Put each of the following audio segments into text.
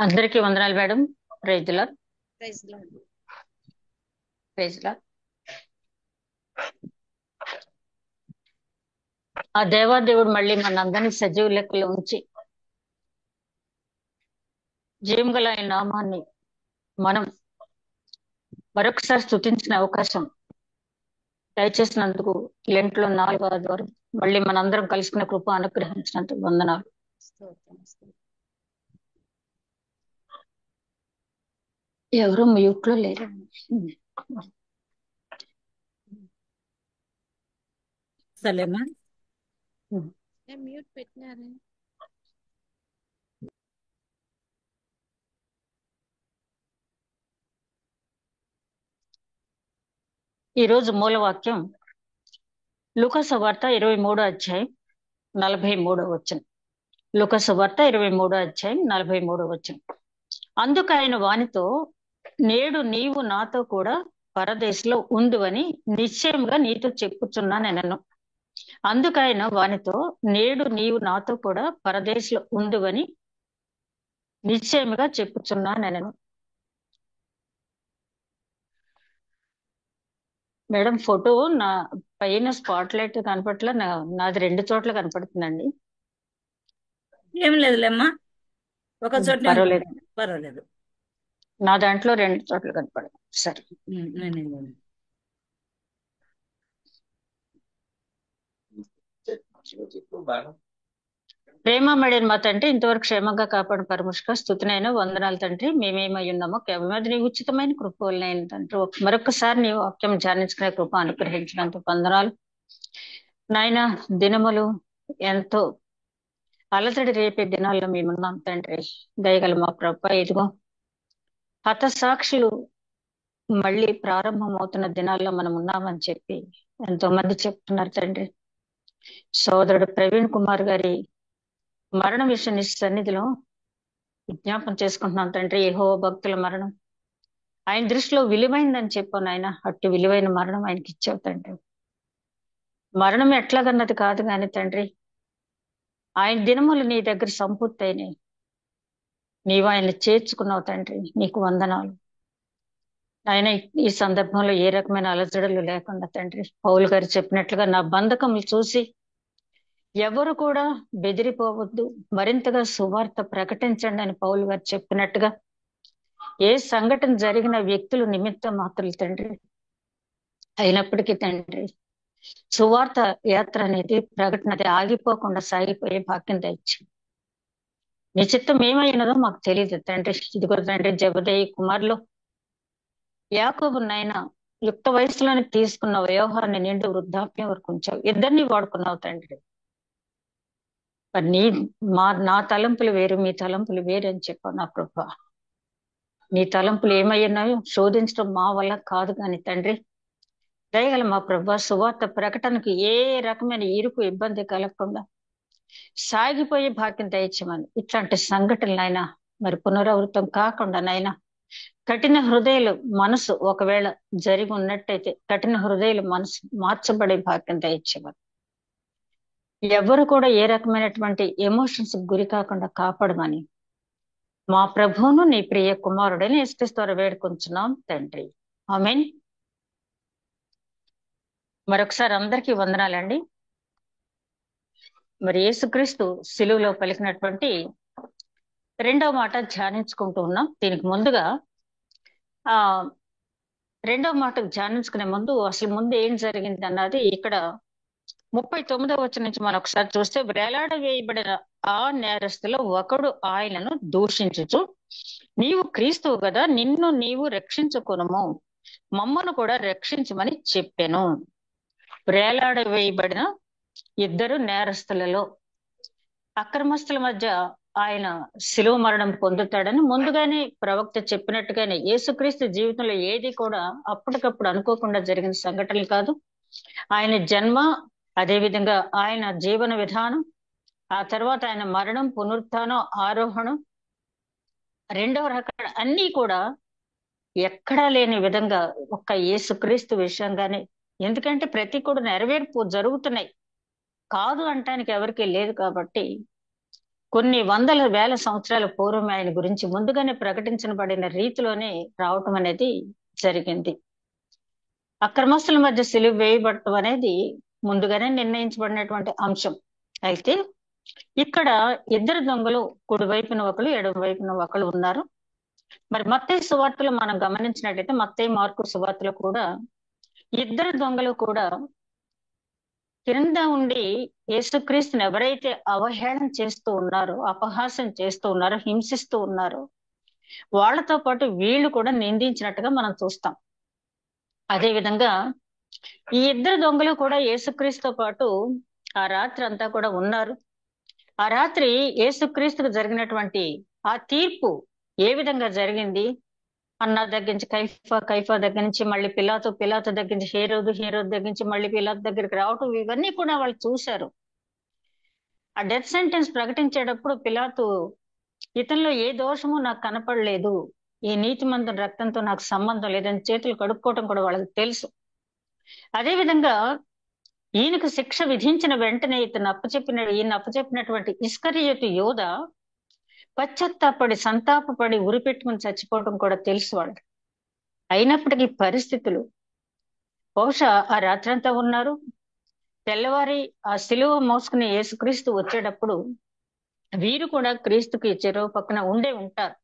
అందరికీ వందనాలు madam. Praise lord. Praise lord. Praise lord. ఆ దేవాదేవుడు మళ్ళీ మనందరినీ సజీవ లెక్కలో ఉంచి జీవం గల ఆయన నామాన్ని మనం మరొకసారి స్తుతించిన అవకాశం దయచేసినందుకు లెంట్లో 4వ ఆదివారం మళ్ళీ మనందరం కలుసుకునే కృప అనుగ్రహించినందుకు వందనాలు. ఎవరు మ్యూట్ లో లేరు. సలేమా మ్యూట్ పెట్టినారు. ఈరోజు మూలవాక్యం లూకా సువార్త 23వ అధ్యాయం 43వ వచనం. లూకా సువార్త 23వ అధ్యాయం 43వ వచనం. అందుకు ఆయన వానితో, నేడు నీవు నాతో కూడా పరదేశంలో ఉండువని నిశ్చయంగా నీతో చెప్పుచున్నానెనను. అందుకు ఆయన వానితో, నేడు నీవు నాతో కూడా పరదేశంలో ఉండువని నిశ్చయముగా చెప్పుచున్నానెనను. మేడం ఫోటో నా పైన స్పాట్ లైట్ కనపట్ల, నాది 2 చోట్ల కనపడుతుందండి. ఏం లేదులేమ్మా, ఒక చోట పర్వాలేదు. పర్వాలేదు. నా దాంట్లో 2 చోట్ల కనపడదు. సరే. ప్రేమమడిన మా తండ్రి, ఇంతవరకు క్షేమంగా కాపాడు పరముష్క స్తుతినైన వందనాలు తండ్రి. మేమేమై ఉన్నామో కేవలం నీ ఉచితమైన కృపలైన తండ్రి. మరొకసారి నీ వాక్యం ధ్యానించుకునే కృప అనుగ్రహించినందుకు వందనాలు నాయన. దినములు ఎంతో అలజడి రేపే దినాల్లో మేమున్నాం తండ్రి. దయగల మా ప్రభ, ఇదిగో హతసాక్షులు మళ్ళీ ప్రారంభమవుతున్న దినాల్లో మనం ఉన్నామని చెప్పి ఎంతో మంది చెప్తున్నారు తండ్రి. సోదరుడు ప్రవీణ్ కుమార్ గారి మరణ విషయం నీ సన్నిధిలో విజ్ఞాపన చేసుకుంటున్నాం తండ్రి. యెహోవా భక్తుల మరణం ఆయన దృష్టిలో విలువైందని చెప్పాను ఆయన. అట్టి విలువైన మరణం ఆయనకి ఇచ్చావు తండ్రి. మరణం ఎట్లాగన్నది కాదు కానీ తండ్రి, ఆయన దినములు నీ దగ్గర సంపూర్తి అయినాయి. నీవు ఆయన్ని చేర్చుకున్నావు తండ్రి. నీకు వందనాలు ఆయన. ఈ సందర్భంలో ఏ రకమైన అలజడులు లేకుండా తండ్రి, పౌలు గారు చెప్పినట్లుగా నా బంధకములు చూసి ఎవరు కూడా బెదిరిపోవద్దు, మరింతగా సువార్త ప్రకటించండి అని పౌలు గారు చెప్పినట్టుగా ఏ సంఘటన జరిగిన వ్యక్తులు నిమిత్తం మాత్రులు తండ్రి. అయినప్పటికీ తండ్రి, సువార్త యాత్ర అనేది ప్రకటన ఆగిపోకుండా సాగిపోయే భాగ్యం దయచి నీ చిత్తం ఏమైనదో మాకు తెలియదు తండ్రి. ఇదిగో తండ్రి, జబదయి కుమారులు యాకోబు నాయన యుక్త వయసులోనే తీసుకున్న వ్యవహారాన్ని నిండు వృద్ధాప్యం వరకు ఉంచావు. ఇద్దరిని వాడుకున్నావు తండ్రి. నీ నా తలంపులు వేరు, మీ తలంపులు వేరు అని చెప్పావు నా కృప. నీ తలంపులు ఏమయ్యున్నాయో శోధించడం మా వల్ల కాదు కానీ తండ్రి, దయగల మా ప్రభ, సువార్త ప్రకటనకు ఏ రకమైన ఇరుకు ఇబ్బంది కలగకుండా సాగిపోయే భాగ్యం దయచేయమని. ఇట్లాంటి సంఘటనలు అయినా మరి పునరావృతం కాకుండా నైనా కఠిన హృదయాలు మనసు ఒకవేళ జరిగి ఉన్నట్టయితే కఠిన హృదయాలు మనసు మార్చబడే భాగ్యం దయచేయమని. ఎవరు కూడా ఏ రకమైనటువంటి ఎమోషన్స్ గురి కాకుండా కాపాడమని మా ప్రభువును నీ ప్రియ కుమారుడని యేసుక్రీస్తు ద్వారా వేడుకొంచున్నాం తండ్రి. ఆమేన్. మరొకసారి అందరికీ వందనాలండి. మరి యేసుక్రీస్తు సిలువలో పలికినటువంటి 2వ మాట ధ్యానించుకుంటూ ఉన్నాం. దీనికి ముందుగా 2వ మాటకు ధ్యానించుకునే ముందు అసలు ముందు ఏం జరిగింది అన్నది ఇక్కడ 39వ వచనం నుంచి మనం ఒకసారి చూస్తే, వేలాడ వేయబడిన ఆ నేరస్తులో ఒకడు ఆయనను దూషించుచు, నీవు క్రీస్తువు కదా, నిన్ను నీవు రక్షించుకొనుము, మమ్మను కూడా రక్షించమని చెప్పాను. వేలాడ వేయబడిన 2 నేరస్తులలో అక్రమస్తుల మధ్య ఆయన శిలువ మరణం పొందుతాడని ముందుగానే ప్రవక్త చెప్పినట్టుగానే యేసుక్రీస్తు జీవితంలో ఏది కూడా అప్పటికప్పుడు అనుకోకుండా జరిగిన సంఘటనలు కాదు. ఆయన జన్మ, అదేవిధంగా ఆయన జీవన విధానం, ఆ తర్వాత ఆయన మరణం, పునరుత్థానం, ఆరోహణం, 2వ రకం అన్నీ కూడా ఎక్కడా లేని విధంగా ఒక్క యేసుక్రీస్తు విషయంగానే. ఎందుకంటే ప్రతి కూడా నెరవేర్పు జరుగుతున్నాయి, కాదు అంటానికి ఎవరికీ లేదు. కాబట్టి కొన్ని వందల వేల సంవత్సరాల పూర్వం ఆయన గురించి ముందుగానే ప్రకటించబడిన రీతిలోనే రావటం అనేది జరిగింది. అక్రమస్తుల మధ్య సిలువ వేయబడటం అనేది ముందుగానే నిర్ణయించబడినటువంటి అంశం. అయితే ఇక్కడ ఇద్దరు దొంగలు కుడివైపున ఒకరు ఎడమవైపున ఒకరు ఉన్నారు. మరి మత్తయి సువార్తలు మనం గమనించినట్లయితే మత్తయి మార్కు సువార్తలు కూడా ఇద్దరు దొంగలు కూడా కింద ఉండి యేసుక్రీస్తుని ఎవరైతే అవహేళన చేస్తూ ఉన్నారో, అపహాస్యం చేస్తూ ఉన్నారో, హింసిస్తూ ఉన్నారో వాళ్ళతో పాటు వీళ్ళు కూడా నిందించినట్టుగా మనం చూస్తాం. అదే విధంగా ఈ ఇద్దరు దొంగలు కూడా యేసుక్రీస్తుతో పాటు ఆ రాత్రి అంతా కూడా ఉన్నారు. ఆ రాత్రి యేసుక్రీస్తుకు జరిగినటువంటి ఆ తీర్పు ఏ విధంగా జరిగింది అన్న దగ్గర నుంచి కైఫా దగ్గర నుంచి మళ్ళీ పిలాతు దగ్గర నుంచి హేరోదు దగ్గర నుంచి మళ్ళీ పిలాతు దగ్గరికి రావటం, ఇవన్నీ కూడా వాళ్ళు చూశారు. ఆ డెత్ సెంటెన్స్ ప్రకటించేటప్పుడు పిలాతు ఇతనిలో ఏ దోషము నాకు కనపడలేదు, ఈ నీతిమంతుని రక్తంతో నాకు సంబంధం లేదని చేతులు కడుక్కోవటం కూడా వాళ్ళకి తెలుసు. అదే విధంగా ఈయనకు శిక్ష విధించిన వెంటనే ఈయన అప్పచెప్పినటువంటి ఇస్కరియోతు యోధ పశ్చాత్తాపడి సంతాపపడి ఉరిపెట్టుకుని చచ్చిపోవడం కూడా తెలుసు వాళ్ళకి. అయినప్పటికీ పరిస్థితులు బహుశా ఆ రాత్రంతా ఉన్నారు. తెల్లవారి ఆ సిలువ మోసుకుని యేసుక్రీస్తు వచ్చేటప్పుడు వీరు కూడా క్రీస్తుకి చెరువు పక్కన ఉండే ఉంటారు.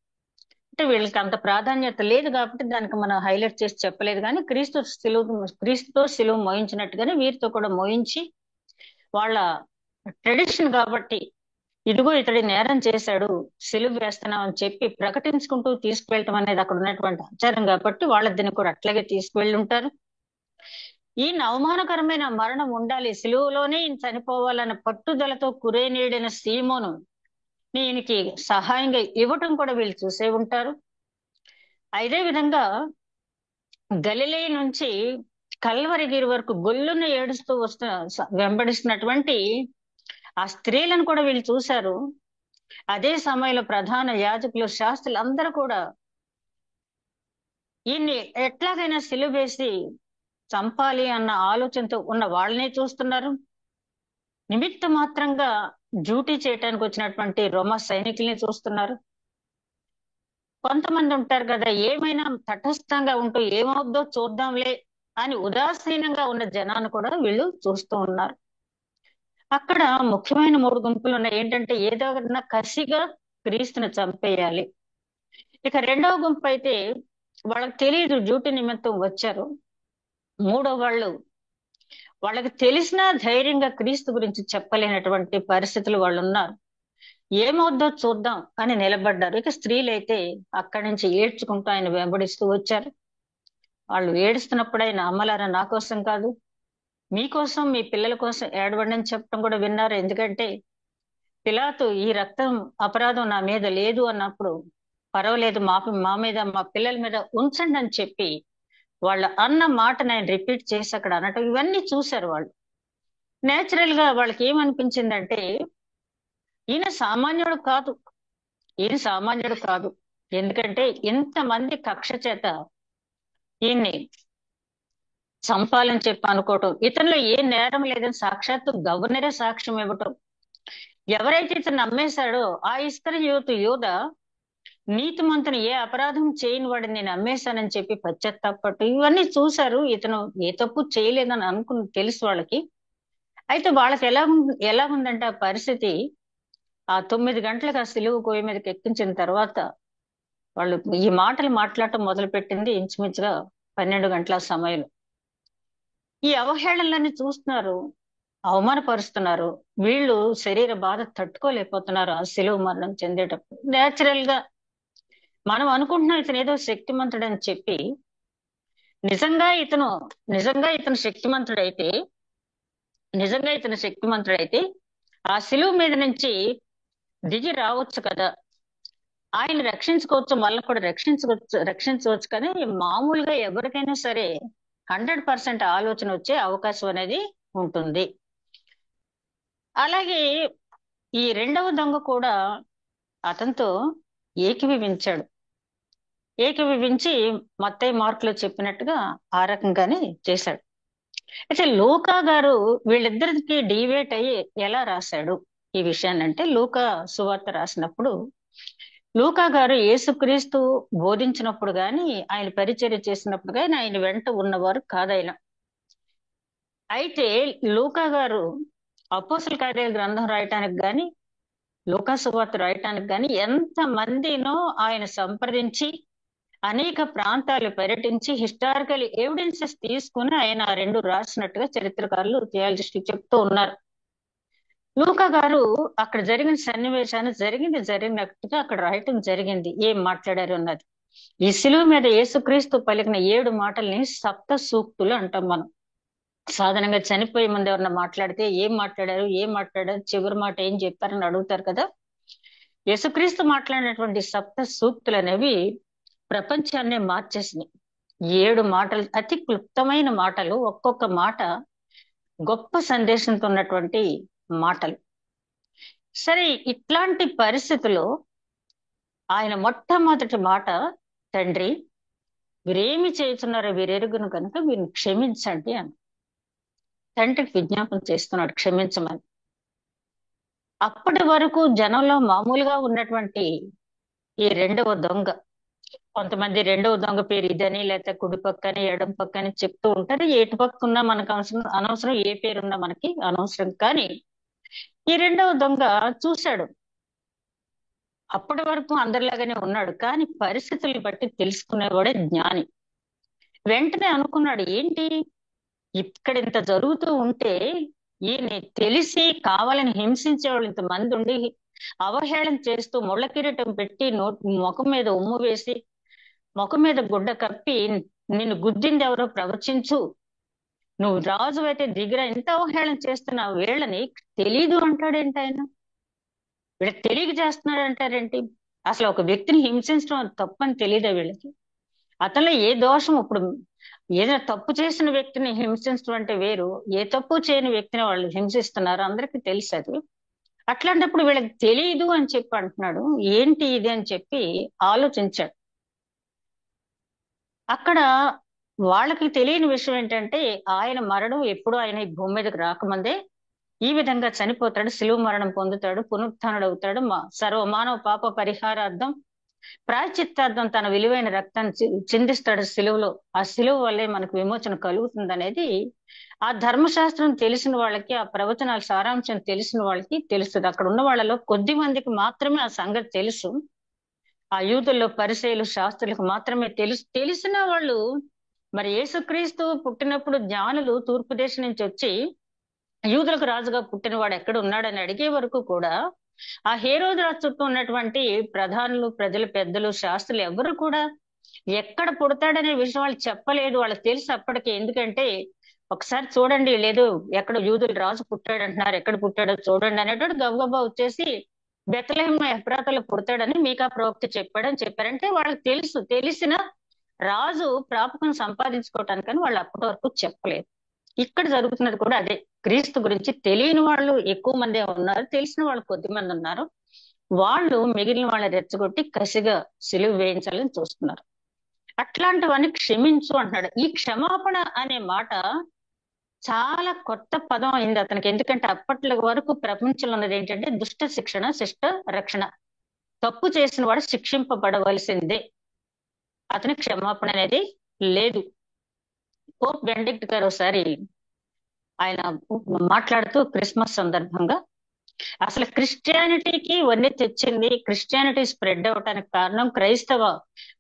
అంటే వీళ్ళకి అంత ప్రాధాన్యత లేదు కాబట్టి దానికి మనం హైలైట్ చేసి చెప్పలేదు. కానీ క్రీస్తుతో సిలువ మోయించినట్టుగానే వీరితో కూడా మోయించి వాళ్ళ ట్రెడిషన్ కాబట్టి ఇదిగో ఇతడి నేరం చేశాడు, సిలువ వేస్తున్నాం అని చెప్పి ప్రకటించుకుంటూ తీసుకువెళ్ళటం అనేది అక్కడ ఉన్నటువంటి ఆచారం కాబట్టి వాళ్ళ దీన్ని కూడా అట్లాగే తీసుకువెళ్ళి ఉంటారు. ఈయన అవమానకరమైన మరణం ఉండాలి, సిలువలోనే ఈయన చనిపోవాలన్న పట్టుదలతో కురేనీడిన సీమోను ఈయనకి సహాయంగా ఇవ్వటం కూడా వీళ్ళు చూసే ఉంటారు. అదే విధంగా గలిలే నుంచి కల్వరిగిరి వరకు గొల్లును ఏడుస్తూ వెంబడిస్తున్నటువంటి ఆ స్త్రీలను కూడా వీళ్ళు చూశారు. అదే సమయంలో ప్రధాన యాజకులు, శాస్త్రులు అందరూ కూడా ఈయన్ని ఎట్లాగైనా సిలువ వేసి చంపాలి అన్న ఆలోచనతో ఉన్న వాళ్ళనే చూస్తున్నారు. నిమిత్త మాత్రంగా డ్యూటీ చేయడానికి వచ్చినటువంటి రోమా సైనికుల్ని చూస్తున్నారు. కొంతమంది ఉంటారు కదా, ఏమైనా తటస్థంగా ఉంటూ ఏమవుద్దో చూద్దాంలే అని ఉదాసీనంగా ఉన్న జనాన్ని కూడా వీళ్ళు చూస్తూ ఉన్నారు. అక్కడ ముఖ్యమైన 3 గుంపులు ఉన్నాయి. ఏంటంటే ఏదో కసిగా క్రీస్తుని చంపేయాలి. ఇక రెండవ గుంపు అయితే వాళ్ళకి తెలియదు, డ్యూటీ నిమిత్తం వచ్చారు. మూడో వాళ్ళకి తెలిసినా ధైర్యంగా క్రీస్తు గురించి చెప్పలేనటువంటి పరిస్థితులు వాళ్ళు ఉన్నారు. ఏమవుద్దో చూద్దాం అని నిలబడ్డారు. ఇక స్త్రీలైతే అక్కడి నుంచి ఏడ్చుకుంటూ ఆయన వెంబడిస్తూ వచ్చారు. వాళ్ళు ఏడుస్తున్నప్పుడు ఆయన అమ్మలారా నా కోసం కాదు, మీకోసం మీ పిల్లల కోసం ఏడవండి అని చెప్పడం కూడా విన్నారు. ఎందుకంటే పిలాతు ఈ రక్తం అపరాధం నా మీద లేదు అన్నప్పుడు పర్వాలేదు, మా మీద మా పిల్లల మీద ఉంచండి అని చెప్పి వాళ్ళ అన్న మాటను ఆయన రిపీట్ చేసి అక్కడ అనటం, ఇవన్నీ చూశారు వాళ్ళు. నేచురల్ గా వాళ్ళకి ఏమనిపించిందంటే ఈయన సామాన్యుడు కాదు, ఎందుకంటే ఇంతమంది కక్ష చేత ఈయన్ని చంపాలని చెప్పి అనుకోవటం, ఇతనిలో ఏ నేరం లేదని సాక్షాత్తు గవర్నరే సాక్ష్యం ఇవ్వటం, ఎవరైతే ఇతను నమ్మేశాడో ఆ ఇస్కరియోతు యోధ నీతిమంతుని ఏ అపరాధం చేయని వాడిని నేను నమ్మేశానని చెప్పి పశ్చాత్తాపట్టు, ఇవన్నీ చూశారు. ఇతను ఏ తప్పు చేయలేదని తెలుసు వాళ్ళకి. అయితే వాళ్ళకి ఎలా ఉందంటే ఆ పరిస్థితి, ఆ 9 గంటలకు ఆ సిలువ కోయ మీదకి ఎక్కించిన తర్వాత వాళ్ళు ఈ మాటలు మాట్లాడటం మొదలు పెట్టింది ఇంచుమించుగా 12 గంటల సమయంలో. ఈ అవహేళనలన్నీ చూస్తున్నారు, అవమానపరుస్తున్నారు. వీళ్ళు శరీర బాధ తట్టుకోలేకపోతున్నారు ఆ సిలువ మరణం చెందేటప్పుడు. నేచురల్ గా మనం అనుకుంటున్నాం ఇతను ఏదో శక్తిమంతుడని చెప్పి, నిజంగా ఇతను శక్తిమంతుడైతే ఆ సిలువ మీద నుంచి దిగి రావచ్చు కదా, ఆయన రక్షించుకోవచ్చు, మళ్ళీ కూడా రక్షించవచ్చు. కానీ మామూలుగా ఎవరికైనా సరే 100% ఆలోచన వచ్చే అవకాశం అనేది ఉంటుంది. అలాగే ఈ రెండవ దొంగ కూడా అతనితో ఏకీభవించి మత్తయి మార్కులో చెప్పినట్టుగా ఆ రకంగానే చేశాడు. అయితే లూకా గారు వీళ్ళిద్దరికి డివేట్ అయ్యి ఎలా రాశాడు, ఈ విషయాన్ని అంటే లూకా సువార్త రాసినప్పుడు లూకా గారు యేసుక్రీస్తు బోధించినప్పుడు గాని ఆయన పరిచర్య చేసినప్పుడు గాని ఆయన వెంట ఉన్నవారు కాదాయన. అయితే లూకా గారు అపోస్తల కార్యాల గ్రంథం రాయటానికి గాని లూకా సువార్త రాయటానికి గాని ఎంత మందినో ఆయన సంప్రదించి అనేక ప్రాంతాలు పర్యటించి హిస్టారికల్ ఎవిడెన్సెస్ తీసుకుని ఆయన ఆ రెండు రాసినట్టుగా చరిత్రకారులు థియాలజిస్టులు చెప్తూ ఉన్నారు. లూకా గారు అక్కడ జరిగిన సన్నివేశాన్ని జరిగినట్టుగా అక్కడ రాయటం జరిగింది. ఏం మాట్లాడారు అన్నది. ఈ శిలువ మీద యేసుక్రీస్తు పలికిన 7 మాటల్ని సప్త సూక్తులు అంటాం మనం. సాధారణంగా చనిపోయే ముందు ఎవరన్నా మాట్లాడితే ఏం మాట్లాడారు, చివరి మాట ఏం చెప్పారని అడుగుతారు కదా. యేసుక్రీస్తు మాట్లాడినటువంటి సప్త సూక్తులు అనేవి ప్రపంచాన్నే మార్చేసినాయి. 7 మాటలు, అతి క్లుప్తమైన మాటలు, ఒక్కొక్క మాట గొప్ప సందేశంతో ఉన్నటువంటి మాటలు. సరే, ఇట్లాంటి పరిస్థితుల్లో ఆయన మొట్టమొదటి మాట, తండ్రి వీరేమి చేస్తున్నారో వీరెరుగును కనుక వీరిని క్షమించండి అని తండ్రికి విజ్ఞాపన చేస్తున్నాడు, క్షమించమని. అప్పటి వరకు జనంలో మామూలుగా ఉన్నటువంటి ఈ రెండవ దొంగ, కొంతమంది రెండవ దొంగ పేరు ఇదని, లేకపోతే కుడి పక్కని ఎడం పక్కని చెప్తూ ఉంటారు. ఎటు పక్క ఉన్నా మనకు అనవసరం, ఏ పేరున్నా మనకి అనవసరం. కానీ ఈ రెండవ దొంగ చూశాడు, అప్పటి వరకు అందరిలాగానే ఉన్నాడు, కానీ పరిస్థితులను బట్టి తెలుసుకునేవాడే జ్ఞాని. వెంటనే అనుకున్నాడు, ఏంటి ఇక్కడ ఇంత జరుగుతూ ఉంటే ఈయన తెలిసి కావాలని హింసించే వాళ్ళు ఇంతమంది ఉండి అవహేళన చేస్తూ ముళ్ళ కిరీటం పెట్టి ముఖం మీద ఉమ్ము వేసి ముఖం మీద గుడ్డ కప్పి నిన్ను గుద్దింది ఎవరో ప్రవచించు, నువ్వు రాజు అయితే దిగిరా, ఇంత అవహేళన చేస్తున్న వీళ్ళని తెలీదు అంటాడేంటి ఆయన? వీళ్ళకి తెలియక చేస్తున్నాడు అంటారేంటి? అసలు ఒక వ్యక్తిని హింసించడం తప్పని తెలియదా వీళ్ళకి? అతనిలో ఏ దోషం, ఇప్పుడు ఏదైనా తప్పు చేసిన వ్యక్తిని హింసించడం అంటే వేరు, ఏ తప్పు చేయని వ్యక్తిని వాళ్ళు హింసిస్తున్నారు, అందరికీ తెలుసు అది. అట్లాంటప్పుడు వీళ్ళకి తెలియదు అని చెప్పి అంటున్నాడు, ఏంటి ఇది అని చెప్పి ఆలోచించాడు. అక్కడ వాళ్ళకి తెలియని విషయం ఏంటంటే ఆయన మరణం ఎప్పుడు ఆయన ఈ భూమి మీదకి రాకముందే ఈ విధంగా చనిపోతాడు, శిలువ మరణం పొందుతాడు, పునరుత్థానుడు అవుతాడు, సర్వమానవ పాప పరిహారార్థం ప్రాయశ్చిత్తార్థం తన విలువైన రక్తాన్ని చిందిస్తాడు శిలువలో. ఆ శిలువ వల్లే మనకు విమోచన కలుగుతుంది అనేది ఆ ధర్మశాస్త్రం తెలిసిన వాళ్ళకి, ఆ ప్రవచనాల సారాంశం తెలిసిన వాళ్ళకి తెలుస్తుంది. అక్కడ ఉన్న వాళ్ళలో కొద్ది మందికి మాత్రమే ఆ సంగతి తెలుసు. ఆ యూదుల్లో పరిసయ్యులు, శాస్త్రులకు మాత్రమే తెలిసిన వాళ్ళు మరి యేసుక్రీస్తు పుట్టినప్పుడు జ్ఞానులు తూర్పు దేశం నుంచి వచ్చి యూదులకు రాజుగా పుట్టినవాడు ఎక్కడ ఉన్నాడని అడిగే వరకు కూడా ఆ హేరోదు రాజు చుట్టూ ఉన్నటువంటి ప్రధానులు, ప్రజలు, పెద్దలు, శాస్త్రులు ఎవరు కూడా ఎక్కడ పుడతాడనే విషయం వాళ్ళు చెప్పలేదు. వాళ్ళకి తెలుసు అప్పటికి. ఎందుకంటే ఒకసారి చూడండి, లేదు ఎక్కడ యూదులు రాజు పుట్టాడు అంటున్నారు, ఎక్కడ పుట్టాడో చూడండి అనేటోడు గబగబా వచ్చేసి బెత్లెహేం ఎఫ్రాతాలో పుడతాడని మీకా ప్రవక్త చెప్పాడని చెప్పారంటే వాళ్ళకి తెలుసు. తెలిసిన రాజు ప్రాపకం సంపాదించుకోవటానికని వాళ్ళు అప్పటి వరకు చెప్పలేదు. ఇక్కడ జరుగుతున్నది కూడా అదే. క్రీస్తు గురించి తెలియని వాళ్ళు ఎక్కువ మందే ఉన్నారు, తెలిసిన వాళ్ళు కొద్ది మంది ఉన్నారు. వాళ్ళు మిగిలిన వాళ్ళని రెచ్చగొట్టి కసిగా సిలువ వేయించాలని చూస్తున్నారు. అట్లాంటివన్నీ క్షమించు అంటున్నాడు. ఈ క్షమాపణ అనే మాట చాలా కొత్త పదం అయింది అతనికి. ఎందుకంటే అప్పట్లో వరకు ప్రపంచంలో ఉన్నది ఏంటంటే దుష్ట శిక్షణ, శిష్ట రక్షణ. తప్పు చేసిన వాడు శిక్షింపబడవలసిందే, అతనికి క్షమాపణ అనేది లేదు. పోప్ బెనడిక్ట్ గారు ఒకసారి ఆయన మాట్లాడుతూ క్రిస్మస్ సందర్భంగా అసలు క్రిస్టియానిటీకి ఇవన్నీ తెచ్చింది, క్రిస్టియానిటీ స్ప్రెడ్ అవటానికి కారణం, క్రైస్తవ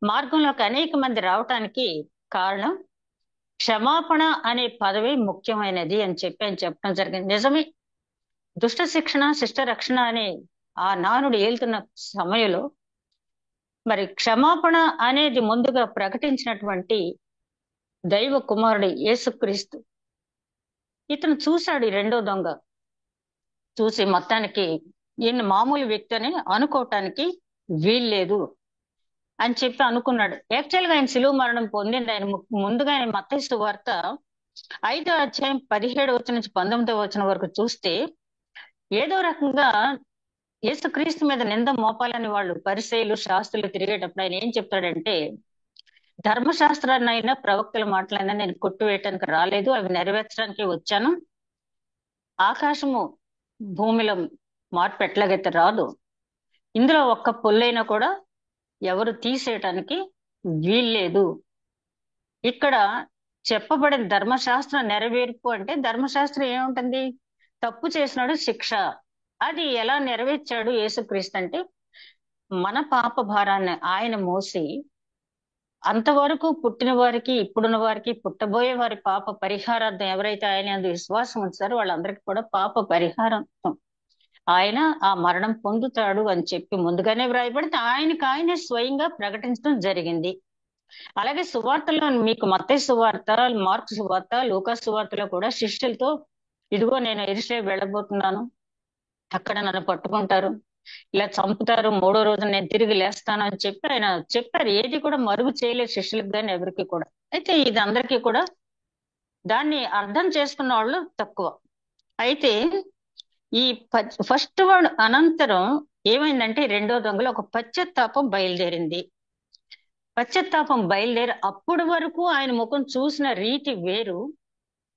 మార్గంలోకి అనేక మంది రావటానికి కారణం క్షమాపణ అనే పదవి ముఖ్యమైనది అని చెప్పి ఆయన చెప్పడం జరిగింది. నిజమే, దుష్ట శిక్షణ, శిష్ట రక్షణ అనే ఆ నానుడు ఏలుతున్న సమయంలో మరి క్షమాపణ అనేది ముందుగా ప్రకటించినటువంటి దైవ కుమారుడు యేసుక్రీస్తు. ఇతను చూశాడు, ఈ రెండో దొంగ చూసి మొత్తానికి ఈయన మామూలు వ్యక్తి అని అనుకోవటానికి వీల్లేదు అని చెప్పి అనుకున్నాడు. యాక్చువల్ గా ఆయన శిలువ మరణం పొందింది ఆయన ముందుగా. ఆయన మత్తయి సువార్త 5వ అధ్యాయం 17వ వచనం నుంచి 19వ వచనం వరకు చూస్తే ఏదో రకంగా యేసుక్రీస్తు మీద నింద మోపాలని వాళ్ళు పరిసయ్యులు, శాస్త్రులు తిరిగేటప్పుడు ఆయన ఏం చెప్తాడంటే, ధర్మశాస్త్రాన్ని అయినా ప్రవక్తల మాటలైనా నేను కొట్టువేయటానికి రాలేదు, అవి నెరవేర్చడానికి వచ్చాను. ఆకాశము భూమిలో మార్పు ఎట్లాగైతే రాదు, ఇందులో ఒక్క పొల్లైనా కూడా ఎవరు తీసేయటానికి వీల్లేదు. ఇక్కడ చెప్పబడిన ధర్మశాస్త్రం నెరవేర్పు అంటే ధర్మశాస్త్రం ఏముంటుంది? తప్పు చేసినాడు శిక్ష. అది ఎలా నెరవేర్చాడు యేసుక్రీస్తు అంటే మన పాప భారాన్ని ఆయన మోసి అంతవరకు పుట్టిన వారికి, ఇప్పుడున్న వారికి, పుట్టబోయే వారి పాప పరిహారార్థం ఎవరైతే ఆయన యందు విశ్వాసం ఉంచారో వాళ్ళందరికీ కూడా పాప పరిహారార్థం ఆయన ఆ మరణం పొందుతాడు అని చెప్పి ముందుగానే వ్రాయబడితే ఆయనకు ఆయనే స్వయంగా ప్రకటించడం జరిగింది. అలాగే సువార్తలో మీకు మత్తయి సువార్త, మార్కు సువార్త, లూకా సువార్తలో కూడా శిష్యులతో ఇదిగో నేను యెరూషలేము వెళ్ళబోతున్నాను, అక్కడ నన్ను పట్టుకుంటారు, ఇలా చంపుతారు, 3వ రోజు నేను తిరిగి లేస్తాను అని చెప్పి ఆయన చెప్పారు. ఏది కూడా మరుగు చేయలేదు శిష్యులకు కానీ ఎవరికి కూడా. అయితే ఇది అందరికీ కూడా దాన్ని అర్థం చేసుకున్న వాళ్ళు తక్కువ. అయితే ఈ ఫస్ట్ వర్డ్ అనంతరం ఏమైందంటే రెండో దొంగలో ఒక పశ్చాత్తాపం బయలుదేరింది. పశ్చాత్తాపం బయలుదేరి అప్పటి వరకు ఆయన ముఖం చూసిన రీతి వేరు,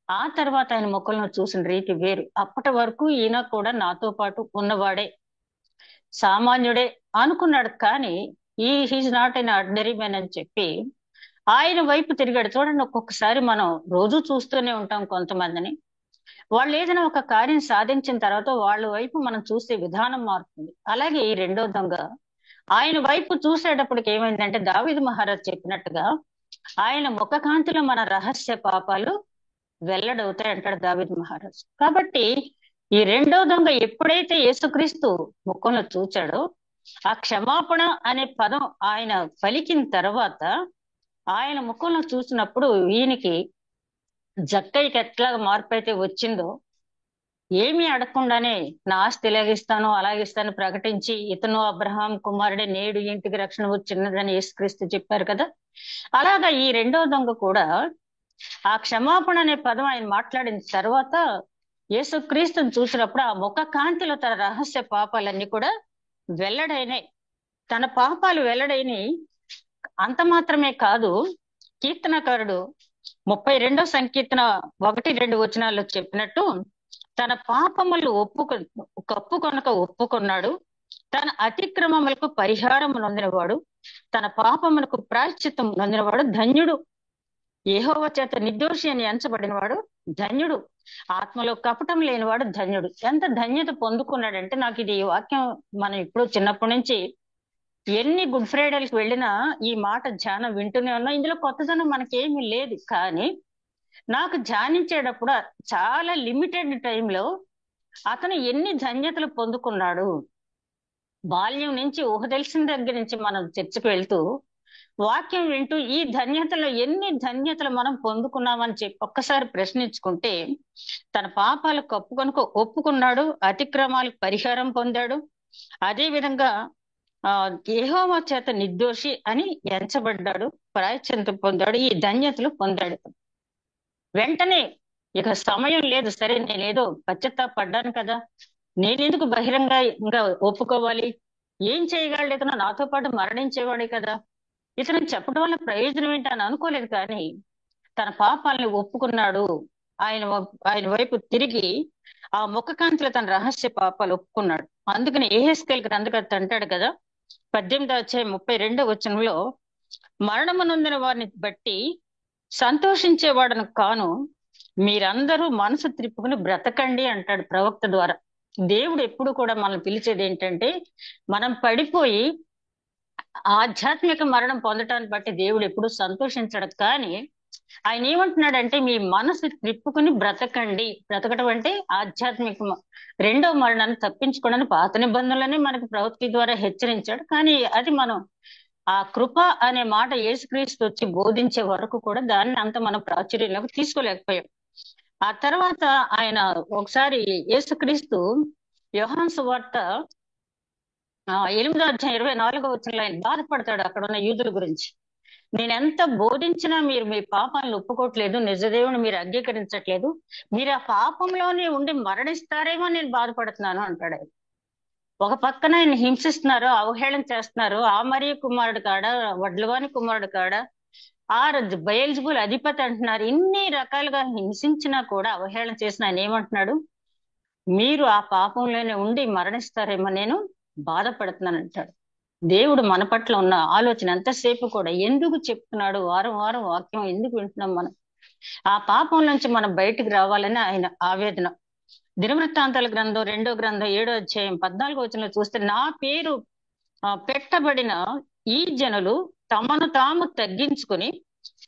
ఆ తర్వాత ఆయన ముఖంలో చూసిన రీతి వేరు. అప్పటి వరకు ఈయన కూడా నాతో పాటు ఉన్నవాడే, సామాన్యుడే అనుకున్నాడు. కానీ he is not an ordinary man అని చెప్పి ఆయన వైపు తిరిగాడు. చూడండి, ఒక్కొక్కసారి మనం రోజు చూస్తూనే ఉంటాం కొంతమందిని, వాళ్ళు ఏదైనా ఒక కార్యం సాధించిన తర్వాత వాళ్ళ వైపు మనం చూసే విధానం మారుతుంది. అలాగే ఈ రెండో దొంగ ఆయన వైపు చూసేటప్పటికి ఏమైందంటే దావీదు మహారాజ్ చెప్పినట్టుగా ఆయన ముఖకాంతిలో మన రహస్య పాపాలు వెల్లడవుతాయి అంటాడు దావీదు మహారాజ్. కాబట్టి ఈ రెండో దొంగ ఎప్పుడైతే యేసుక్రీస్తు ముఖంలో చూచాడో ఆ క్షమాపణ అనే పదం ఆయన పలికిన తర్వాత ఆయన ముఖంలో చూసినప్పుడు ఈయనకి జక్కయ్యకి ఎట్లా మార్పు అయితే వచ్చిందో, ఏమీ అడగకుండానే నా ఆస్తి ఇలాగిస్తాను అలాగిస్తాను ప్రకటించి ఇతను అబ్రహాం కుమారుడే, నేడు ఇంటికి రక్షణ వచ్చినదని యేసుక్రీస్తు చెప్పారు కదా, అలాగా ఈ రెండో దొంగ కూడా ఆ క్షమాపణ అనే పదం ఆయన మాట్లాడిన తర్వాత యేసుక్రీస్తుని చూసినప్పుడు ఆ ముఖ కాంతిలో తన రహస్య పాపాలన్నీ కూడా వెల్లడైనాయి. తన పాపాలు వెల్లడైనాయి. అంత మాత్రమే కాదు, కీర్తనకారుడు 32వ సంకీర్తన 1-2 వచనాల్లో చెప్పినట్టు తన పాపములు కప్పుకొనక ఒప్పుకున్నాడు, తన అతిక్రమములకు పరిహారం నొందినవాడు, తన పాపములకు ప్రాయశ్చిత్తం నొందినవాడు ధన్యుడు. యెహోవా చేత నిర్దోషి అని ఎంచబడినవాడు ధన్యుడు. ఆత్మలో కపటం లేనివాడు ధన్యుడు. ఎంత ధన్యత పొందుకున్నాడంటే, నాకు ఇది ఈ వాక్యం మనం ఇప్పుడు చిన్నప్పటి నుంచి ఎన్ని గుడ్ ఫ్రైడేలకు వెళ్ళినా ఈ మాట ధ్యానం వింటూనే ఉన్నా. ఇందులో కొత్తదనం మనకేమీ లేదు. కానీ నాకు ధ్యానించేటప్పుడు చాలా లిమిటెడ్ టైంలో అతను ఎన్ని ధన్యతలు పొందుకున్నాడు. బాల్యం నుంచి ఊహ తెలిసిన దగ్గర నుంచి మనం చర్చకు వెళ్తూ వాక్యం వింటూ ఈ ధన్యతలు ఎన్ని ధన్యతలు మనం పొందుకున్నామని చెప్పి ఒక్కసారి ప్రశ్నించుకుంటే, తన పాపాలు కప్పుకొనుక ఒప్పుకున్నాడు, అతిక్రమాలకు పరిహారం పొందాడు, అదే విధంగా యెహోవా చేత నిర్దోషి అని ఎంచబడ్డాడు, ప్రాయశ్చిత్తం పొందాడు, ఈ ధన్యతలు పొందాడు. వెంటనే ఇక సమయం లేదు, సరే నేనేదో పశ్చాత్తాపడ్డాను కదా, నేనెందుకు బహిరంగంగా ఒప్పుకోవాలి, ఏం చేయగలడు ఇతను, నాతో పాటు మరణించేవాడే కదా, ఇతను చెప్పడం వల్ల ప్రయోజనం ఏంటి అని అనుకోలేదు. కానీ తన పాపాలని ఒప్పుకున్నాడు. ఆయన వైపు తిరిగి ఆ ముఖకాంతిలో తన రహస్య పాపాలు ఒప్పుకున్నాడు. అందుకని యెహెజ్కేలు గ్రంథకర్త అంటాడు కదా, 18:32 వచనంలో, మరణము నొందిన వారిని బట్టి సంతోషించేవాడను కాను, మీరందరూ మనసు త్రిప్పుకుని బ్రతకండి అంటాడు ప్రవక్త ద్వారా. దేవుడు ఎప్పుడు కూడా మనల్ని పిలిచేది ఏంటంటే, మనం పడిపోయి ఆధ్యాత్మిక మరణం పొందటాన్ని బట్టి దేవుడు ఎప్పుడు సంతోషించడు. కానీ ఆయన ఏమంటున్నాడంటే, మీ మనసు త్రిప్పుకుని బ్రతకండి. బ్రతకడం అంటే ఆధ్యాత్మిక రెండో మరణాన్ని తప్పించుకోవడానికి పాత నిబంధనలనే మనకు ప్రవక్తి ద్వారా హెచ్చరించాడు. కానీ అది మనం ఆ కృప అనే మాట యేసుక్రీస్తు వచ్చి బోధించే వరకు కూడా దాన్ని అంత మనం ప్రాచుర్యంలోకి తీసుకోలేకపోయాం. ఆ తర్వాత ఆయన ఒకసారి యేసుక్రీస్తు యోహాను సువార్త 8:24 వచనంలో ఆయన బాధపడతాడు అక్కడ ఉన్న యూదుల గురించి. నేను ఎంత బోధించినా మీరు మీ పాపాలను ఒప్పుకోవట్లేదు, నిజదేవుని మీరు అంగీకరించట్లేదు, మీరు ఆ పాపంలోనే ఉండి మరణిస్తారేమో నేను బాధపడుతున్నాను అంటాడు ఆయన. ఒక పక్కన ఆయన హింసిస్తున్నారు, అవహేళన చేస్తున్నారు, ఆ మరియ కుమారుడు కాడ, వడ్లవాని కుమారుడు కాడ, ఆ బయల్జబూల్ అధిపతి అంటున్నారు. ఇన్ని రకాలుగా హింసించినా కూడా, అవహేళన చేసిన ఆయన ఏమంటున్నాడు, మీరు ఆ పాపంలోనే ఉండి మరణిస్తారేమో నేను బాధపడుతున్నాను అంటాడు. దేవుడు మన పట్ల ఉన్న ఆలోచన ఎంతసేపు కూడా ఎందుకు చెప్తున్నాడు, వారం వారం వాక్యం ఎందుకు వింటున్నాం మనం? ఆ పాపం నుంచి మనం బయటికి రావాలని ఆయన ఆవేదన. దినవృత్తాంతాల గ్రంథం 2వ గ్రంథం 7వ అధ్యాయం 14వ వచనంలో చూస్తే, నా పేరు పెట్టబడిన ఈ జనులు తమను తాము తగ్గించుకుని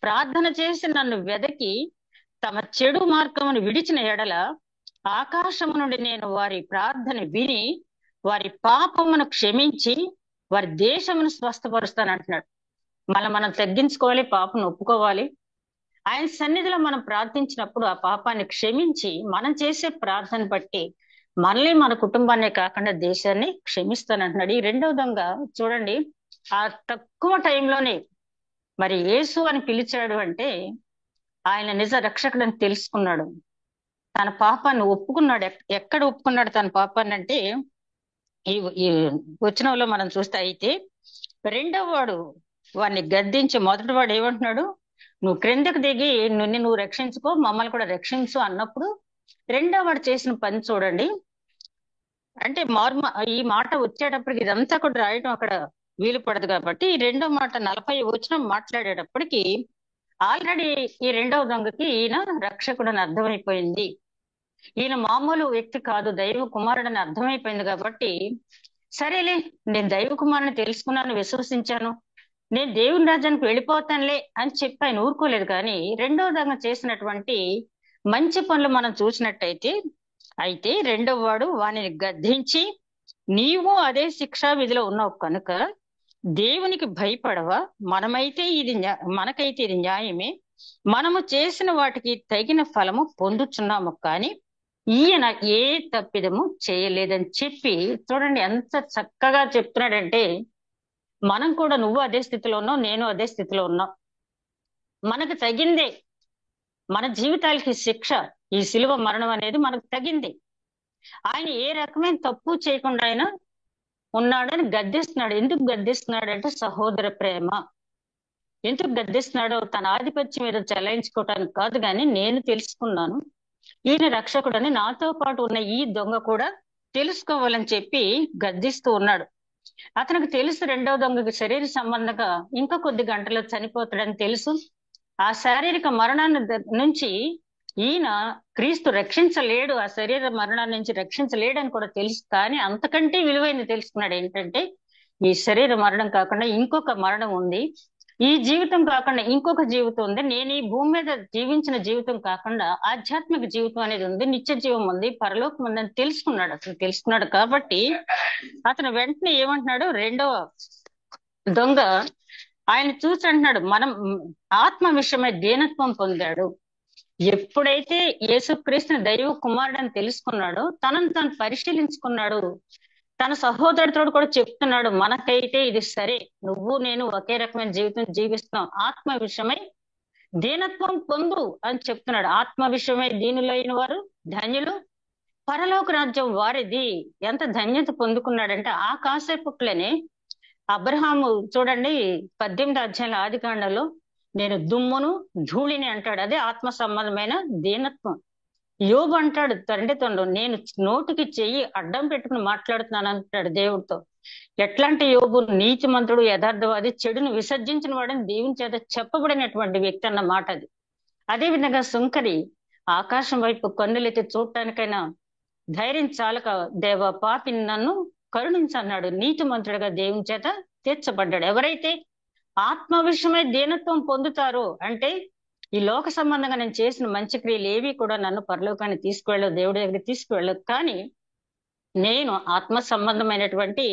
ప్రార్థన చేసి నన్ను వెదకి తమ చెడు మార్గమును విడిచిన ఎడల ఆకాశము నుండి నేను వారి ప్రార్థన విని వారి పాపమును క్షమించి వారి దేశమును స్వస్థపరుస్తాను అంటున్నాడు. మనం తగ్గించుకోవాలి, పాపను ఒప్పుకోవాలి. ఆయన సన్నిధిలో మనం ప్రార్థించినప్పుడు ఆ పాపాన్ని క్షమించి మనం చేసే ప్రార్థన బట్టి మనల్ని మన కుటుంబాన్నే కాకుండా దేశాన్ని క్షమిస్తానంటున్నాడు. ఈ రెండవ దొంగ చూడండి, ఆ తక్కువ టైంలోనే మరి యేసు అని పిలిచాడు అంటే ఆయన నిజ రక్షకుడని తెలుసుకున్నాడు. తన పాపాన్ని ఒప్పుకున్నాడు. ఎక్కడ ఒప్పుకున్నాడు తన పాపాన్ని అంటే ఈ ఈ వచనంలో మనం చూస్తే, అయితే రెండవ వాడు వాడిని గద్దించి మొదటి వాడు ఏమంటున్నాడు, నువ్వు క్రిందకు దిగి నువ్వు రక్షించుకో, మమ్మల్ని కూడా రక్షించు అన్నప్పుడు రెండవ వాడు చేసిన పని చూడండి. అంటే ఈ మాట వచ్చేటప్పటికి ఇదంతా కూడా రాయటం అక్కడ వీలు పడదు కాబట్టి ఈ రెండో మాట 40 వచనం మాట్లాడేటప్పటికి ఆల్రెడీ ఈ రెండవ దొంగకి ఈయన రక్షకుడని అర్థమైపోయింది. ఈయన మామూలు వ్యక్తి కాదు, దైవ కుమారుడని అర్థమైపోయింది. కాబట్టి సరేలే, నేను దైవ కుమారుని తెలుసుకున్నాను, విశ్వసించాను, నేను దేవుని రాజ్యానికి వెళ్ళిపోతానులే అని చెప్పి ఆయన ఊరుకోలేదు. కానీ రెండవ దొంగ చేసినటువంటి మంచి పనులు మనం చూసినట్టయితే, అయితే రెండవ వాడు వానిని గద్దించి, నీవు అదే శిక్షా విధిలో ఉన్నావు కనుక దేవునికి భయపడవా? మనకైతే ఇది న్యాయమే, మనము చేసిన వాటికి తగిన ఫలము పొందుచున్నాము, కానీ ఈయన ఏ తప్పిదము చేయలేదని చెప్పి చూడండి ఎంత చక్కగా చెప్తున్నాడంటే, మనం కూడా నువ్వు అదే స్థితిలో ఉన్నావు, నేను అదే స్థితిలో ఉన్నాం. మనకు తగిందే, మన జీవితాలకి శిక్ష, ఈ శిలువ మరణం అనేది మనకు తగింది. ఆయన ఏ రకమైన తప్పు చేయకుండా ఆయన ఉన్నాడని గద్దిస్తున్నాడు. ఎందుకు గద్దిస్తున్నాడు అంటే సహోదర ప్రేమ. ఎందుకు గద్దిస్తున్నాడో తన ఆధిపత్యం మీద చెలాయించుకోవటానికి కాదు, కానీ నేను తెలుసుకున్నాను ఈయన రక్షకుడని, నాతో పాటు ఉన్న ఈ దొంగ కూడా తెలుసుకోవాలని చెప్పి గద్దిస్తూ ఉన్నాడు. అతనికి తెలుసు రెండవ దొంగకి శరీర సంబంధంగా ఇంకా కొద్ది గంటల్లో చనిపోతాడని తెలుసు. ఆ శారీరక మరణాన్ని నుంచి ఈయన క్రీస్తు రక్షించలేడు, ఆ శరీర మరణాన్ని నుంచి రక్షించలేడని కూడా తెలుసు. కానీ అంతకంటే విలువైనది తెలుసుకున్నాడు. ఏంటంటే ఈ శరీర మరణం కాకుండా ఇంకొక మరణం ఉంది, ఈ జీవితం కాకుండా ఇంకొక జీవితం ఉంది, నేను ఈ భూమి మీద జీవించిన జీవితం కాకుండా ఆధ్యాత్మిక జీవితం అనేది ఉంది, నిత్య జీవం ఉంది, పరలోకం ఉందని తెలుసుకున్నాడు. అసలు తెలుసుకున్నాడు కాబట్టి అతను వెంటనే ఏమంటున్నాడు, రెండవ దొంగ ఆయన చూసి అంటున్నాడు, మనం ఆత్మ విషయమై దీనత్వం పొందాడు. ఎప్పుడైతే యేసుక్రీస్తుని దైవ కుమారుడని తెలుసుకున్నాడో తనను తాను పరిశీలించుకున్నాడు. తన సహోదరుడితో కూడా చెప్తున్నాడు, మనకైతే ఇది సరే, నువ్వు నేను ఒకే రకమైన జీవితం జీవిస్తున్నాం, ఆత్మ విషయమై దీనత్వం పొందు అని చెప్తున్నాడు. ఆత్మ విషయమై దీనులైన వారు ధన్యులు, పరలోక రాజ్యం వారిది. ఎంత ధన్యత పొందుకున్నాడంటే ఆ కాసేపట్లోనే అబ్రహాము చూడండి 18వ అధ్యాయంలో ఆదికాండంలో, నేను దుమ్మును ధూళిని అంటాడు. అదే ఆత్మ సంబంధమైన దీనత్వం. యోబు అంటాడు తండ్రితో, నేను నోటికి చెయ్యి అడ్డం పెట్టుకుని మాట్లాడుతున్నాను అంటాడు దేవుడితో. ఎట్లాంటి యోబు? నీతిమంతుడు, యథార్థవాది, చెడును విసర్జించిన వాడని దేవుని చేత చెప్పబడినటువంటి వ్యక్తి అన్న మాట అది. అదే విధంగా సుంకరి ఆకాశం వైపు కన్నులెత్తి చూడటానికైనా ధైర్యం చాలక, దేవ పాపిని నన్ను కరుణించన్నాడు. నీతిమంతుడిగా దేవుని చేత తీర్చబడ్డాడు. ఎవరైతే ఆత్మ విషయమై దీనత్వం పొందుతారో అంటే ఈ లోక సంబంధంగా నేను చేసిన మంచి క్రియలు ఏవి కూడా నన్ను పరలోకాన్ని తీసుకువెళ్ళవు, దేవుడి దగ్గర తీసుకువెళ్ళదు. కానీ నేను ఆత్మ సంబంధమైనటువంటి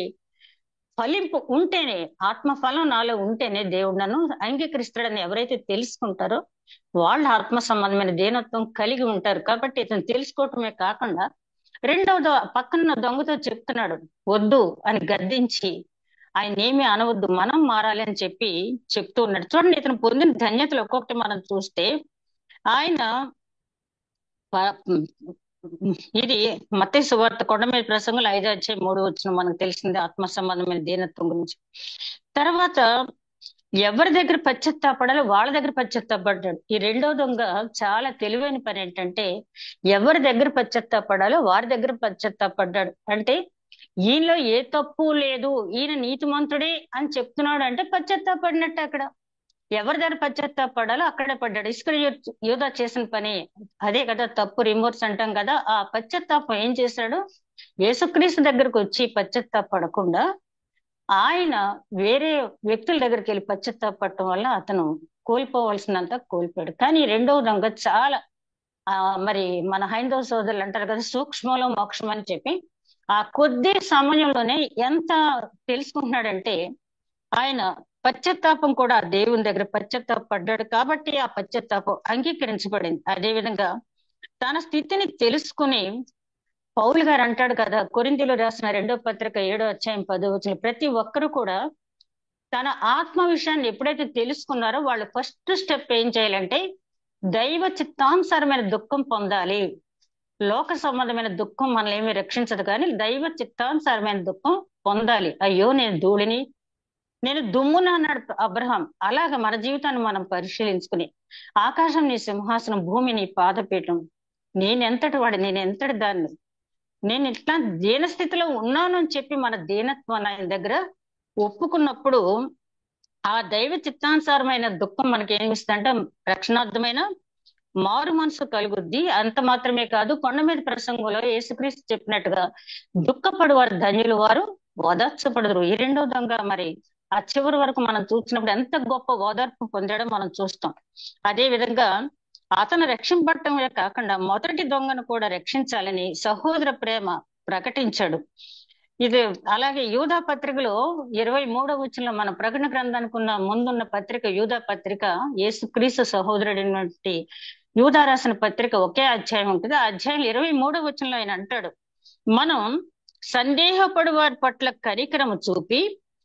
ఫలింపు ఉంటేనే, ఆత్మ ఫలం నాలో ఉంటేనే దేవుడు నన్ను అంగీకరిస్తాడని ఎవరైతే తెలుసుకుంటారో వాళ్ళు ఆత్మ సంబంధమైన దీనత్వం కలిగి ఉంటారు. కాబట్టి ఇతను తెలుసుకోవటమే కాకుండా రెండవ పక్కన దొంగతో చెప్తున్నాడు, వద్దు అని గద్దించి ఆయన ఏమీ అనవద్దు, మనం మారాలి అని చెప్పి చెప్తూ ఉన్నాడు. చూడండి ఇతను పొందిన ధన్యతలు ఒక్కొక్కటి మనం చూస్తే, ఆయన ఇది మత్తయి సువార్త కొండ మీద ప్రసంగంలో 5వ అధ్యాయం 3వ వచనం మనకు తెలిసింది ఆత్మ సంబంధమైన దీనత్వం గురించి. తర్వాత ఎవరి దగ్గర పశ్చాత్తాపడాలో వాళ్ళ దగ్గర పశ్చాత్తాపడ్డాడు. ఈ రెండో దొంగ చాలా తెలివైన పని ఏంటంటే, ఎవరి దగ్గర పశ్చాత్తాపడాలో వారి దగ్గర పశ్చాత్తాపడ్డాడు. అంటే ఈయనలో ఏ తప్పు లేదు, ఈయన నీతిమంతుడే అని చెప్తున్నాడు అంటే పశ్చాత్తాపడినట్టు అక్కడ. ఎవరి దగ్గర పశ్చాత్తాపడాలో అక్కడే పడ్డాడు. ఇస్కరియోతు యూదా చేసిన పని అదే కదా, తప్పు రిమోర్స్ అంటాం కదా. ఆ పశ్చాత్తాపం ఏం చేశాడు? యేసుక్రీస్తు దగ్గరకు వచ్చి పశ్చాత్తాపడకుండా ఆయన వేరే వ్యక్తుల దగ్గరికి వెళ్ళి పశ్చాత్తాపడటం వల్ల అతను కోల్పోవలసినంత కోల్పోయాడు. కానీ రెండవ దొంగ చాలా మరి మన హైందవ సోదరులు అంటారు కదా, సూక్ష్మంలో మోక్షం అని చెప్పి ఆ కొద్ది సమయంలోనే ఎంత తెలుసుకుంటున్నాడంటే, ఆయన పశ్చాత్తాపం కూడా దేవుని దగ్గర పశ్చాత్తాపడ్డాడు కాబట్టి ఆ పశ్చాత్తాపం అంగీకరించబడింది. అదే విధంగా తన స్థితిని తెలుసుకుని పౌలు గారు అంటాడు కదా, కొరింథీయులు రాసిన 2వ పత్రిక 7వ అధ్యాయం 10వ వచనం, ప్రతి ఒక్కరు కూడా తన ఆత్మ విషయాన్ని ఎప్పుడైతే తెలుసుకున్నారో వాళ్ళు ఫస్ట్ స్టెప్ ఏం చేయాలంటే దైవ చిత్తానుసారమైన దుఃఖం పొందాలి. లోక సంబంధమైన దుఃఖం మనల్ని ఏమీ రక్షించదు, కానీ దైవ చిత్తానుసారమైన దుఃఖం పొందాలి. అయ్యో నేను ధూళిని, నేను దుమ్మున అన్నాడు అబ్రహాం. అలాగ మన జీవితాన్ని మనం పరిశీలించుకుని, ఆకాశం నీ సింహాసనం, భూమి నీ పాదపీఠం, నేనెంతటి వాడి, నేను ఎంతటి దాన్ని, నేను ఇట్లా దీన స్థితిలో ఉన్నాను అని చెప్పి మన దీనత్వాన్ని ఆయన దగ్గర ఒప్పుకున్నప్పుడు ఆ దైవ చిత్తానుసారమైన దుఃఖం మనకి ఏమిస్తుందంటే రక్షణార్థమైన మారు మనసు కలుగుద్ది. అంత మాత్రమే కాదు, కొండ మీద ప్రసంగంలో యేసుక్రీస్తు చెప్పినట్టుగా దుఃఖపడు వారు ధన్యులు, వారు ఓదార్చబడరు. ఈ రెండో దొంగ మరి ఆ చివరి వరకు మనం చూసినప్పుడు ఎంత గొప్ప ఓదార్పు పొందాడో మనం చూస్తాం. అదే విధంగా అతను రక్షింపడటమే కాకుండా మొదటి దొంగను కూడా రక్షించాలని సహోదర ప్రేమ ప్రకటించాడు. ఇది అలాగే యూదా పత్రికలో 23వ వచనంలో మన ప్రకటన గ్రంథానికి ఉన్న ముందున్న పత్రిక యూదా పత్రిక, యేసుక్రీస్తు సహోదరుడైనటువంటి యూదా రాసిన పత్రిక ఒకే అధ్యాయం ఉంటుంది. ఆ అధ్యాయం 23వ వచనంలో ఆయన అంటాడు, మనం సందేహపడు వారి పట్ల కనికరము చూపి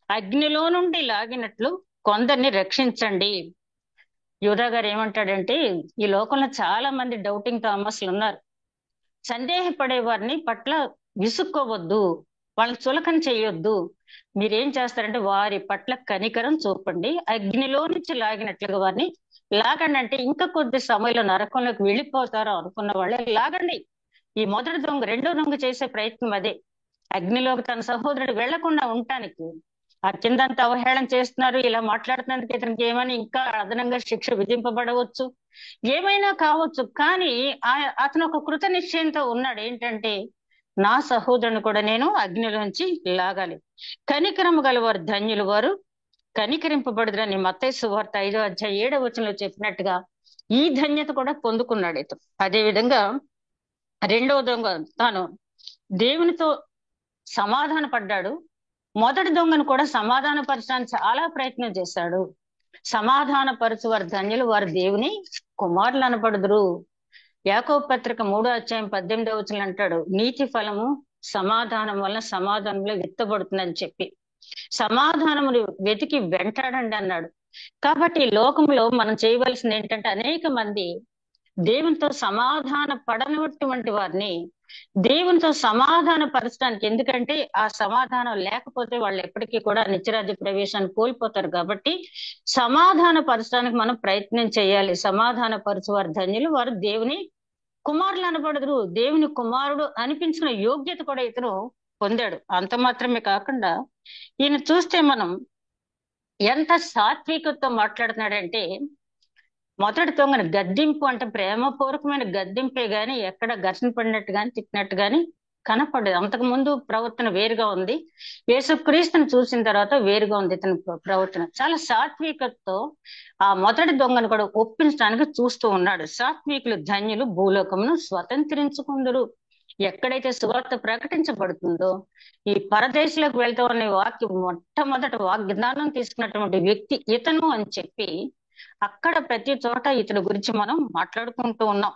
అగ్నిలో నుండి లాగినట్లు కొందరిని రక్షించండి. యూదా గారు ఏమంటాడంటే, ఈ లోకంలో చాలా మంది డౌటింగ్ థామస్లు ఉన్నారు. సందేహపడే వారిని పట్ల విసుక్కోవద్దు, వాళ్ళని చులకన చేయొద్దు. మీరేం చేస్తారంటే వారి పట్ల కనికరం చూపండి, అగ్నిలో నుంచి లాగినట్లుగా వారిని లాగండి. అంటే ఇంకా కొద్ది సమయంలో నరకంలోకి వెళ్ళిపోతారో అనుకున్న వాళ్ళే లాగండి. ఈ మొదటి దొంగ రెండో దొంగ చేసే ప్రయత్నం అదే, అగ్నిలోకి తన సహోదరుడు వెళ్లకుండా ఉండటానికి. ఆ కిందంతా అవహేళన చేస్తున్నారు, ఇలా మాట్లాడుతున్నందుకు ఇతనికి ఏమని ఇంకా అదనంగా శిక్ష విధింపబడవచ్చు, ఏమైనా కావచ్చు. కానీ అతను ఒక కృత నిశ్చయంతో ఉన్నాడు, ఏంటంటే నా సహోదరుని కూడా నేను అగ్నిలోంచి లాగాలి. కనికరము గలవారు ధన్యులు, వారు కనికరింపబడుదని మత్తయి సువార్త 5వ అధ్యాయం 7వ వచనంలో చెప్పినట్టుగా ఈ ధన్యత కూడా పొందుకున్నాడు ఇతను. అదే విధంగా రెండవ దొంగ తాను దేవునితో సమాధాన పడ్డాడు. మొదటి దొంగను కూడా సమాధాన పరచడానికి చాలా ప్రయత్నం చేశాడు. సమాధాన పరచు వారు ధన్యులు, వారు దేవుని కుమారులు అనబడుదురు. యాకోబు పత్రిక 3వ అధ్యాయం 18వ వచనం అంటాడు, నీతి ఫలము సమాధానం వలన సమాధానంలో విత్తబడుతుందని చెప్పి సమాధానమును వెతికి వెంటాడండి అన్నాడు. కాబట్టి ఈ లోకంలో మనం చేయవలసింది ఏంటంటే, అనేక మంది దేవునితో సమాధాన పడనటువంటి వారిని దేవునితో సమాధాన పరచడానికి, ఎందుకంటే ఆ సమాధానం లేకపోతే వాళ్ళు ఎప్పటికీ కూడా నిత్యరాజ్య ప్రవేశాన్ని కోల్పోతారు. కాబట్టి సమాధాన పరచడానికి మనం ప్రయత్నం చేయాలి. సమాధాన పరచువారు ధన్యులు, వారు దేవుని కుమారులు అనబడదురు. దేవుని కుమారుడు అనిపించిన యోగ్యత కూడా ఇతను పొందాడు. అంత మాత్రమే కాకుండా ఈయన చూస్తే మనం ఎంత సాత్వికతతో మాట్లాడుతున్నాడంటే, మొదటి దొంగను గద్దింపు అంటే ప్రేమపూర్వకమైన గద్దింపే గాని ఎక్కడ ఘర్షణ పడినట్టు గాని తిట్టినట్టు గాని కనపడదు. అంతకు ముందు ప్రవర్తన వేరుగా ఉంది, యేసుక్రీస్తుని చూసిన తర్వాత వేరుగా ఉంది ఇతని ప్రవర్తన. చాలా సాత్వికతతో ఆ మొదటి దొంగను కూడా ఒప్పించడానికి చూస్తూ ఉన్నాడు. సాత్వికులు ధన్యులు, భూలోకమును స్వతంత్రించుకుందరు. ఎక్కడైతే సువార్త ప్రకటించబడుతుందో, ఈ పరదేశంలోకి వెళ్తాం అనే వాక్యం మొట్టమొదటి వాగ్దానం తీసుకున్నటువంటి వ్యక్తి ఇతను అని చెప్పి అక్కడ ప్రతి చోట ఇతని గురించి మనం మాట్లాడుకుంటూ ఉన్నాం.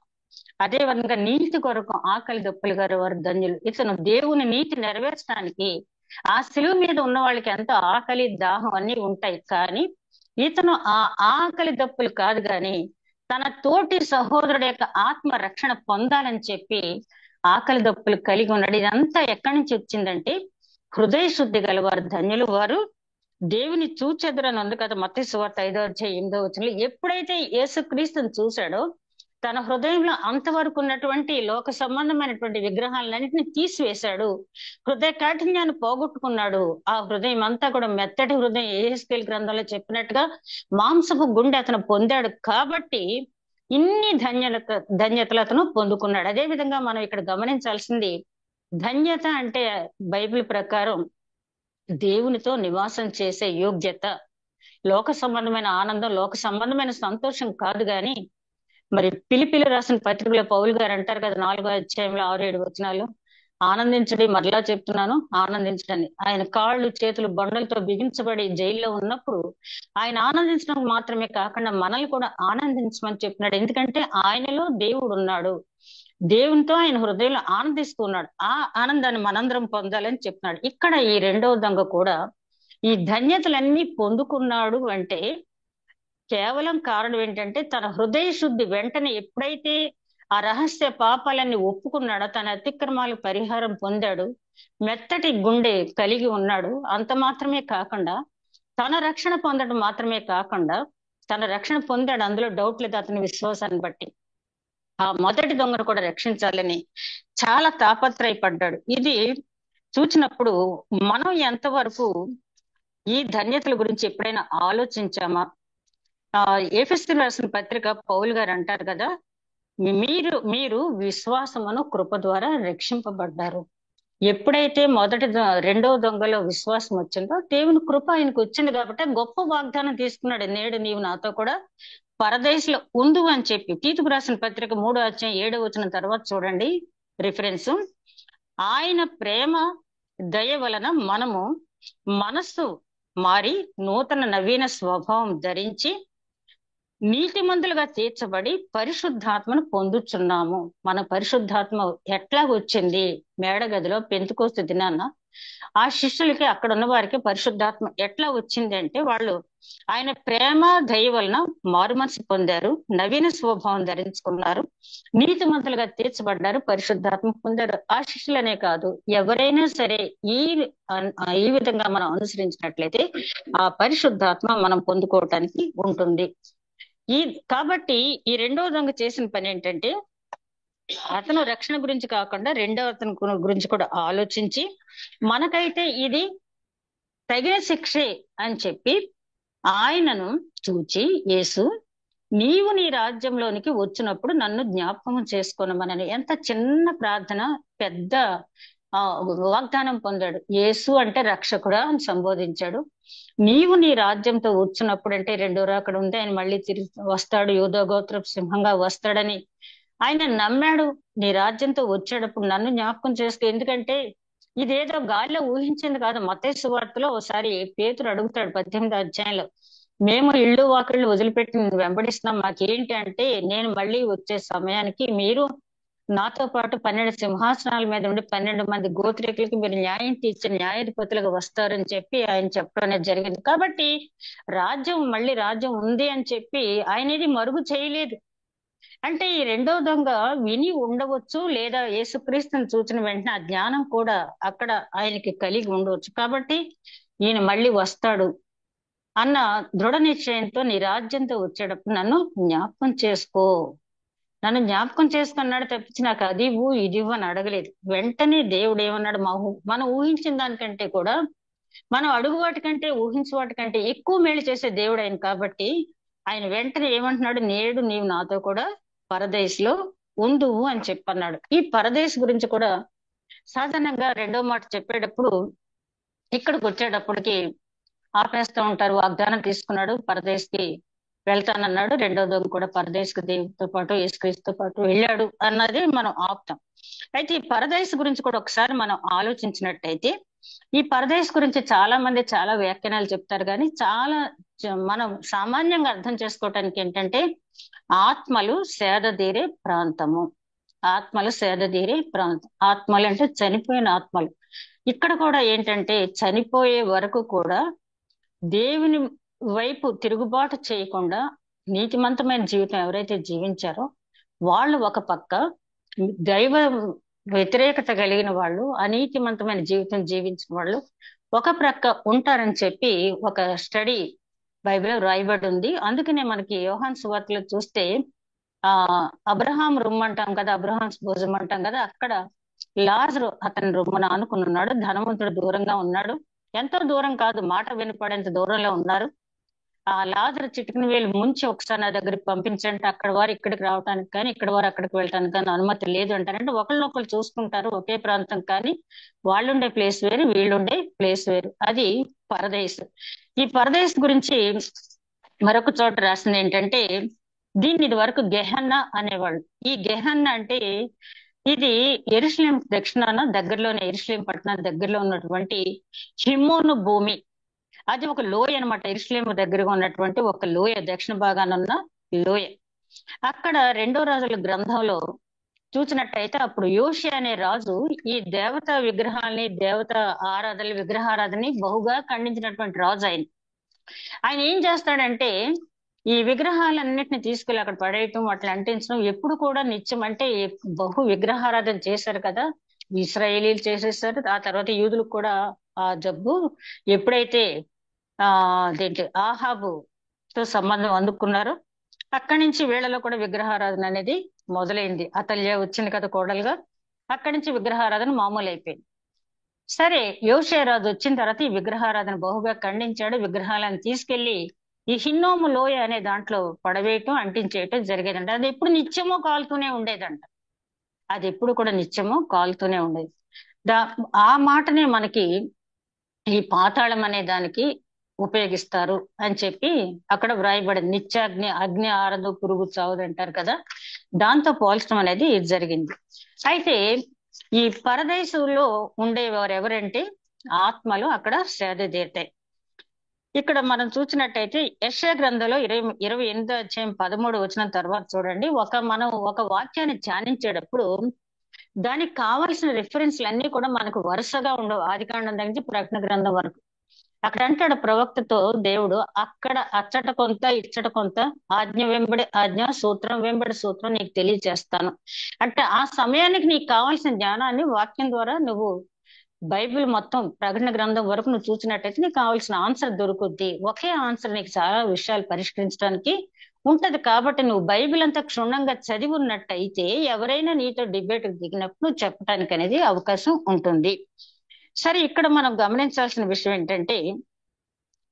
అదే విధంగా నీతి కొరకు ఆకలి దప్పులు గారు వారు ధన్యులు. ఇతను దేవుని నీతి నెరవేర్చడానికి, ఆ శిలువ మీద ఉన్న వాళ్ళకి ఎంతో ఆకలి దాహం అన్ని ఉంటాయి, కానీ ఇతను ఆ ఆకలి దప్పులు కాదు గాని తన తోటి సహోదరుడు యొక్క ఆత్మ రక్షణ పొందాలని చెప్పి ఆకలి దప్పులు కలిగి ఉన్నాడు. ఇదంతా ఎక్కడి నుంచి వచ్చిందంటే, హృదయ శుద్ధి గల వారు ధన్యులు, వారు దేవుని చూచెదరని ఉంది కదా మత్తయి సువార్త 5:8 ఎప్పుడైతే యేసుక్రీస్తుని చూశాడో తన హృదయంలో అంతవరకు ఉన్నటువంటి లోక సంబంధమైనటువంటి విగ్రహాలన్నింటినీ తీసివేశాడు. హృదయ కాఠిన్యాన్ని పోగొట్టుకున్నాడు. ఆ హృదయం అంతా కూడా మెత్తటి హృదయం, యెహెజ్కేలు గ్రంథంలో చెప్పినట్టుగా మాంసపు గుండె అతను పొందాడు. కాబట్టి ఇన్ని ధన్యతలు అతను పొందుకున్నాడు. అదే విధంగా మనం ఇక్కడ గమనించాల్సింది, ధన్యత అంటే బైబిల్ ప్రకారం దేవునితో నివాసం చేసే యోగ్యత, లోక సంబంధమైన ఆనందం, లోక సంబంధమైన సంతోషం కాదు. గాని మరి పిలిపిలి రాసిన పత్రికలో పౌలు గారు అంటారు కదా 4వ అధ్యాయంలో 6-7 వచనాలు, ఆనందించడి, మరలా చెప్తున్నాను ఆనందించడని. ఆయన కాళ్ళు చేతులు బండలతో బిగించబడి జైల్లో ఉన్నప్పుడు ఆయన ఆనందించడం మాత్రమే కాకుండా మనల్ని కూడా ఆనందించమని చెప్పినాడు. ఎందుకంటే ఆయనలో దేవుడు ఉన్నాడు, దేవునితో ఆయన హృదయంలో ఆనందిస్తున్నాడు. ఆ ఆనందాన్ని మనందరం పొందాలని చెప్తున్నాడు. ఇక్కడ ఈ రెండవ దొంగ కూడా ఈ ధన్యతలన్నీ పొందుకున్నాడు అంటే కేవలం కారణం ఏంటంటే తన హృదయ శుద్ధి వెంటనే ఎప్పుడైతే ఆ రహస్య పాపాలన్నీ ఒప్పుకున్నాడో, తన అతిక్రమాలకు పరిహారం పొందాడు, మెత్తటి గుండె కలిగి ఉన్నాడు. అంత మాత్రమే కాకుండా తన రక్షణ పొందడం మాత్రమే కాకుండా తన రక్షణ పొందాడు, అందులో డౌట్ లేదు, అతని విశ్వాసాన్ని బట్టి ఆ మొదటి దొంగను కూడా రక్షించాలని చాలా తాపత్రయపడ్డాడు. ఇది చూసినప్పుడు మనం ఎంతవరకు ఈ ధన్యతల గురించి ఎప్పుడైనా ఆలోచించామా? ఎఫెసీయులకు రాసిన పత్రిక పౌలు గారు అంటారు కదా, మీరు విశ్వాసమును కృప ద్వారా రక్షింపబడ్డారు. ఎప్పుడైతే రెండవ దొంగలో విశ్వాసం వచ్చిందో దేవుని కృప ఆయనకు వచ్చింది కాబట్టి గొప్ప వాగ్దానం తీసుకున్నాడు. నేడు నీవు నాతో కూడా పరదేశంలో ఉండు అని చెప్పి. తీతుకు రాసిన పత్రిక 3వ అధ్యాయం 7వ వచనం తర్వాత చూడండి రిఫరెన్స్. ఆయన ప్రేమ దయ వలన మనము మనస్సు మారి నూతన నవీన స్వభావం ధరించి నీతిమంతులుగా తీర్చబడి పరిశుద్ధాత్మను పొందుచున్నాము. మన పరిశుద్ధాత్మ ఎట్లా వచ్చింది? మేడగదిలో పెంతెకొస్తు దినాన ఆ శిష్యులకి, అక్కడ ఉన్న వారికి పరిశుద్ధాత్మ ఎట్లా వచ్చింది అంటే, వాళ్ళు ఆయన ప్రేమ దయ వలన మారు మనసు పొందారు, నవీన స్వభావం ధరించుకున్నారు, నీతిమంతులుగా తీర్చబడ్డారు, పరిశుద్ధాత్మ పొందారు. ఆ శిష్యులనే కాదు, ఎవరైనా సరే ఈ విధంగా మనం అనుసరించినట్లయితే ఆ పరిశుద్ధాత్మ మనం పొందుకోవటానికి ఉంటుంది. కాబట్టి ఈ రెండవ దొంగ చేసిన పని ఏంటంటే, అతను రక్షణ గురించి కాకుండా రెండవ అతని గురించి కూడా ఆలోచించి, మనకైతే ఇది తగిన శిక్షే అని చెప్పి ఆయనను చూచి, యేసు నీవు నీ రాజ్యంలోనికి వచ్చినప్పుడు నన్ను జ్ఞాపకం చేసుకోనమని ఎంత చిన్న ప్రార్థన, పెద్ద వాగ్దానం పొందాడు. యేసు అంటే రక్షకుడా అని సంబోధించాడు. నీవు నీ రాజ్యంతో వచ్చినప్పుడు అంటే రెండో రాకడ ఉంది, ఆయన మళ్ళీ తిరిగి వస్తాడు, యూదా గోత్రపు సింహంగా వస్తాడని ఆయన నమ్మాడు. నీ రాజ్యంతో వచ్చేటప్పుడు నన్ను జ్ఞాపకం చేసుకో. ఎందుకంటే ఇదేదో గాలిలో ఊహించింది కాదు. మత్తయి సువార్తలో ఒకసారి పేతురు అడుగుతాడు 18వ అధ్యాయంలో, మేము ఇళ్ళు వాకిళ్ళు వదిలిపెట్టి వెంబడిస్తున్నాం, మాకేంటి అంటే, నేను మళ్ళీ వచ్చే సమయానికి మీరు నాతో పాటు 12 సింహాసనాల మీద ఉండి 12 మంది గోత్రికులకి మీరు న్యాయం తీర్చిన న్యాయాధిపతులుగా వస్తారని చెప్పి ఆయన చెప్పడం అనేది జరిగింది. కాబట్టి మళ్ళీ రాజ్యం ఉంది అని చెప్పి ఆయన ఇది మరుగు చేయలేదు. అంటే ఈ రెండవ దొంగ విని ఉండవచ్చు, లేదా యేసుక్రీస్తుని చూసిన వెంటనే ఆ జ్ఞానం కూడా అక్కడ ఆయనకి కలిగి ఉండవచ్చు. కాబట్టి ఈయన మళ్ళీ వస్తాడు అన్న దృఢ నిశ్చయంతో నీ రాజ్యంతో వచ్చేటప్పుడు నన్ను జ్ఞాపకం చేసుకో, నన్ను జ్ఞాపకం చేసుకున్నాడు తప్పించి నాకు అది ఇది అని అడగలేదు. వెంటనే దేవుడు ఏమన్నాడు, మనం ఊహించిన దానికంటే కూడా, మనం అడుగు వాటికంటే ఊహించే వాటికంటే ఎక్కువ మేలు చేసే దేవుడు ఆయన. కాబట్టి ఆయన వెంటనే ఏమంటున్నాడు, నేడు నీవు నాతో కూడా పరదేశంలో ఉండు అని చెప్పన్నాడు. ఈ పరదేశ్ గురించి కూడా సాధారణంగా రెండో మాట చెప్పేటప్పుడు ఇక్కడికి వచ్చేటప్పటికి ఆపేస్తూ ఉంటారు. వాగ్దానం తీసుకున్నాడు, పరదేశ్కి వెళ్తానన్నాడు. రెండో దొంగ కూడా పరదేశ్కి దేవుడితో పాటు యేసుక్రీస్తుతో పాటు వెళ్ళాడు అన్నది మనం ఆపుతాం. అయితే ఈ పరదేశ్ గురించి కూడా ఒకసారి మనం ఆలోచించినట్టయితే, ఈ పరదేశ్ గురించి చాలా మంది చాలా వ్యాఖ్యానాలు చెప్తారు, కానీ మనం సామాన్యంగా అర్థం చేసుకోవటానికి ఏంటంటే, ఆత్మలు సేదదీరే ప్రాంతము. ఆత్మలు సేదదీరే ప్రాంతం. ఆత్మలు అంటే చనిపోయిన ఆత్మలు. ఇక్కడ కూడా ఏంటంటే, చనిపోయే వరకు కూడా దేవుని వైపు తిరుగుబాటు చేయకుండా నీతిమంతమైన జీవితం ఎవరైతే జీవించారో వాళ్ళు ఒక పక్క, దైవ వ్యతిరేకత కలిగిన వాళ్ళు, అనీతిమంతమైన జీవితం జీవించిన వాళ్ళు ఒక ప్రక్క ఉంటారని చెప్పి ఒక స్టడీ బైబిల్లో రాయబడి ఉంది. అందుకనే మనకి యోహాన్ సువార్తలో చూస్తే ఆ అబ్రహాం రొమ్ము అంటాం కదా, అబ్రహాం భుజం అంటాం కదా, అక్కడ లాజరు అతని రొమ్మున ఆనుకుని ఉన్నాడు. ధనవంతుడు దూరంగా ఉన్నాడు, ఎంతో దూరం కాదు, మాట వినపడేంత దూరంలో ఉన్నారు. ఆ లాజరు చిటికిన వేలు ముంచి ఒకసారి నా దగ్గరికి పంపించండి, అక్కడ వారు ఇక్కడికి రావడానికి కానీ ఇక్కడ వారు అక్కడికి వెళ్ళటానికి కానీ అనుమతి లేదు అంటారంటే ఒకళ్ళనొకళ్ళు చూసుకుంటారు, ఒకే ప్రాంతం, కానీ వాళ్ళుండే ప్లేస్ వేరు, వీళ్ళుండే ప్లేస్ వేరు. అది పరదేశ్. ఈ పరదేశ్ గురించి మరొక చోట రాసింది ఏంటంటే, దీన్ని ఇది వరకు గెహన్నా అనేవాళ్ళు. ఈ గెహన్నా అంటే ఇది యెరూషలేం దక్షిణాన దగ్గరలోనే, యెరూషలేం పట్టణానికి దగ్గరలో ఉన్నటువంటి హిమ్మోను భూమి. అది ఒక లోయ అనమాట. యెరూషలేం దగ్గరగా ఉన్నటువంటి ఒక లోయ, దక్షిణ భాగాన ఉన్న లోయ. అక్కడ 2వ రాజుల గ్రంథంలో చూసినట్టయితే అప్పుడు యోషియా అనే రాజు ఈ దేవతా విగ్రహాలని, దేవతా ఆరాధన, విగ్రహారాధనని బహుగా ఖండించినటువంటి రాజు ఆయన. ఆయన ఏం చేస్తాడంటే ఈ విగ్రహాలన్నిటిని తీసుకెళ్లి అక్కడ పడేయటం, వాటిని అంటించడం ఎప్పుడు కూడా నిత్యం. అంటే బహు విగ్రహారాధన చేశారు కదా, ఇశ్రాయేలీలు చేసేసారు. ఆ తర్వాత యూదులకు కూడా ఆ జబ్బు ఎప్పుడైతే అదేంటి ఆహాబుతో సంబంధం అందుకున్నారో అక్కడి నుంచి వీళ్ళలో కూడా విగ్రహారాధన అనేది మొదలైంది. అతల్య వచ్చింది కదా కోడలుగా, అక్కడి నుంచి విగ్రహారాధన మామూలు అయిపోయింది. సరే, యోషియా రాజు వచ్చిన తర్వాత ఈ విగ్రహారాధన బహుగా ఖండించాడు. విగ్రహాలను తీసుకెళ్లి ఈ హిన్నోము లోయ అనే దాంట్లో పడవేయటం, అంటించేయటం జరిగేదంట. అది ఎప్పుడు నిత్యమో కాలుతూనే ఉండేదంట. అది ఎప్పుడు కూడా నిత్యమో కాలుతూనే ఉండేది. ఆ మాటనే మనకి ఈ పాతాళం అనే దానికి ఉపయోగిస్తారు అని చెప్పి అక్కడ వ్రాయబడింది. నిత్యాగ్ని, అగ్ని ఆరదు, పురుగు చావదు అంటారు కదా, దాంతో పోల్చడం అనేది జరిగింది. అయితే ఈ పరదేశంలో ఉండేవారు ఎవరంటే ఆత్మలు అక్కడ సేద తీరుతాయి. ఇక్కడ మనం చూసినట్టయితే యెషయా గ్రంథంలో 28వ అధ్యాయం 13 వచ్చిన తర్వాత చూడండి, మనం ఒక వాక్యాన్ని ధ్యానించేటప్పుడు దానికి కావాల్సిన రిఫరెన్స్లు అన్ని కూడా మనకు వరుసగా ఉండవు. ఆదికాండం దగ్గర నుంచి ప్రకటన గ్రంథం వరకు. అక్కడ అంటాడు ప్రవక్తతో దేవుడు, అక్కడ అచ్చట కొంత ఇచ్చట కొంత, ఆజ్ఞ వెంబడి ఆజ్ఞ, సూత్రం వెంబడి సూత్రం నీకు తెలియజేస్తాను. అంటే ఆ సమయానికి నీకు కావాల్సిన జ్ఞానాన్ని వాక్యం ద్వారా నువ్వు బైబిల్ మొత్తం ప్రకటన గ్రంథం వరకు నువ్వు చూసినట్టయితే నీకు కావాల్సిన ఆన్సర్ దొరుకుద్ది. ఒకే ఆన్సర్ నీకు చాలా విషయాలు పరిష్కరించడానికి ఉంటది. కాబట్టి నువ్వు బైబిల్ అంతా క్షుణ్ణంగా చదివి ఉన్నట్టయితే ఎవరైనా నీతో డిబేట్ దిగినప్పుడు నువ్వు చెప్పడానికి అనేది అవకాశం ఉంటుంది. సరే, ఇక్కడ మనం గమనించాల్సిన విషయం ఏంటంటే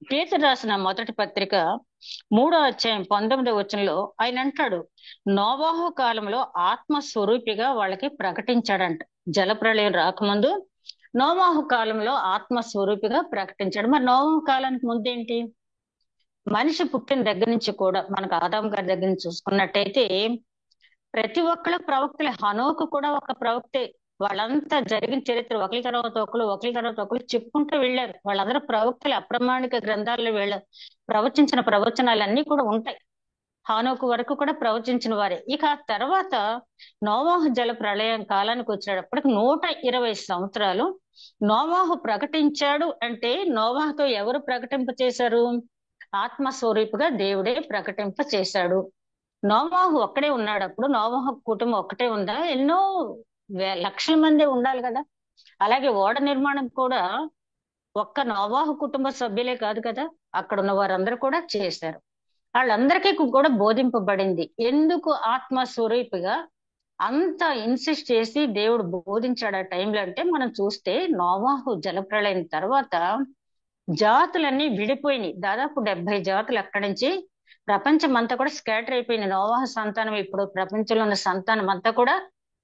పేతురు రాసిన మొదటి పత్రిక 3వ అధ్యాయం 19వ వచనంలో ఆయన అంటాడు, నోవాహు కాలంలో ఆత్మస్వరూపిగా వాళ్ళకి ప్రకటించాడంట. జలప్రళయం రాకముందు నోవాహు కాలంలో ఆత్మస్వరూపిగా ప్రకటించాడు. మరి నోవాహు కాలానికి ముందేంటి? మనిషి పుట్టిన దగ్గర నుంచి కూడా మనకు ఆదాం గారి దగ్గర నుంచి చూసుకున్నట్టయితే ప్రతి ఒక్కళ్ళు ప్రవక్తలే. హనోకు కూడా ఒక ప్రవక్తే. వాళ్ళంతా జరిగిన చరిత్ర ఒకరి తర్వాత ఒకరు చెప్పుకుంటూ వెళ్ళారు. వాళ్ళందరూ ప్రవక్తలే. అప్రమాణిక గ్రంథాల్లో ప్రవచించిన ప్రవచనాలన్నీ కూడా ఉంటాయి. హానోకు వరకు కూడా ప్రవచించిన వారే. ఇక ఆ తర్వాత నోవాహు జల ప్రళయం కాలానికి వచ్చేటప్పటికి 120 సంవత్సరాలు నోవాహు ప్రకటించాడు. అంటే నోవాహుతో ఎవరు ప్రకటింప చేశారు? ఆత్మస్వరూపుగా దేవుడే ప్రకటింప చేశాడు. నోవాహు ఒక్కడే ఉన్నాడు. అప్పుడు నోవాహు కుటుంబం ఒక్కటే ఉందా? ఎన్నో లక్షల మంది ఉండాలి కదా. అలాగే ఓడ నిర్మాణం కూడా ఒక్క నోవాహు కుటుంబ సభ్యులే కాదు కదా, అక్కడ ఉన్న వారందరూ కూడా చేశారు. వాళ్ళందరికీ కూడా బోధింపబడింది. ఎందుకు ఆత్మస్వరూపిగా అంత ఇన్సిస్ట్ చేసి దేవుడు బోధించాడు ఆ టైంలో అంటే, మనం చూస్తే నోవాహు జలప్రళయం తర్వాత జాతులన్నీ విడిపోయినాయి. దాదాపు 70 జాతులు అక్కడి నుంచి ప్రపంచం అంతా కూడా స్కాటర్ అయిపోయింది. నోవాహు సంతానం, ఇప్పుడు ప్రపంచంలో ఉన్న సంతానం అంతా కూడా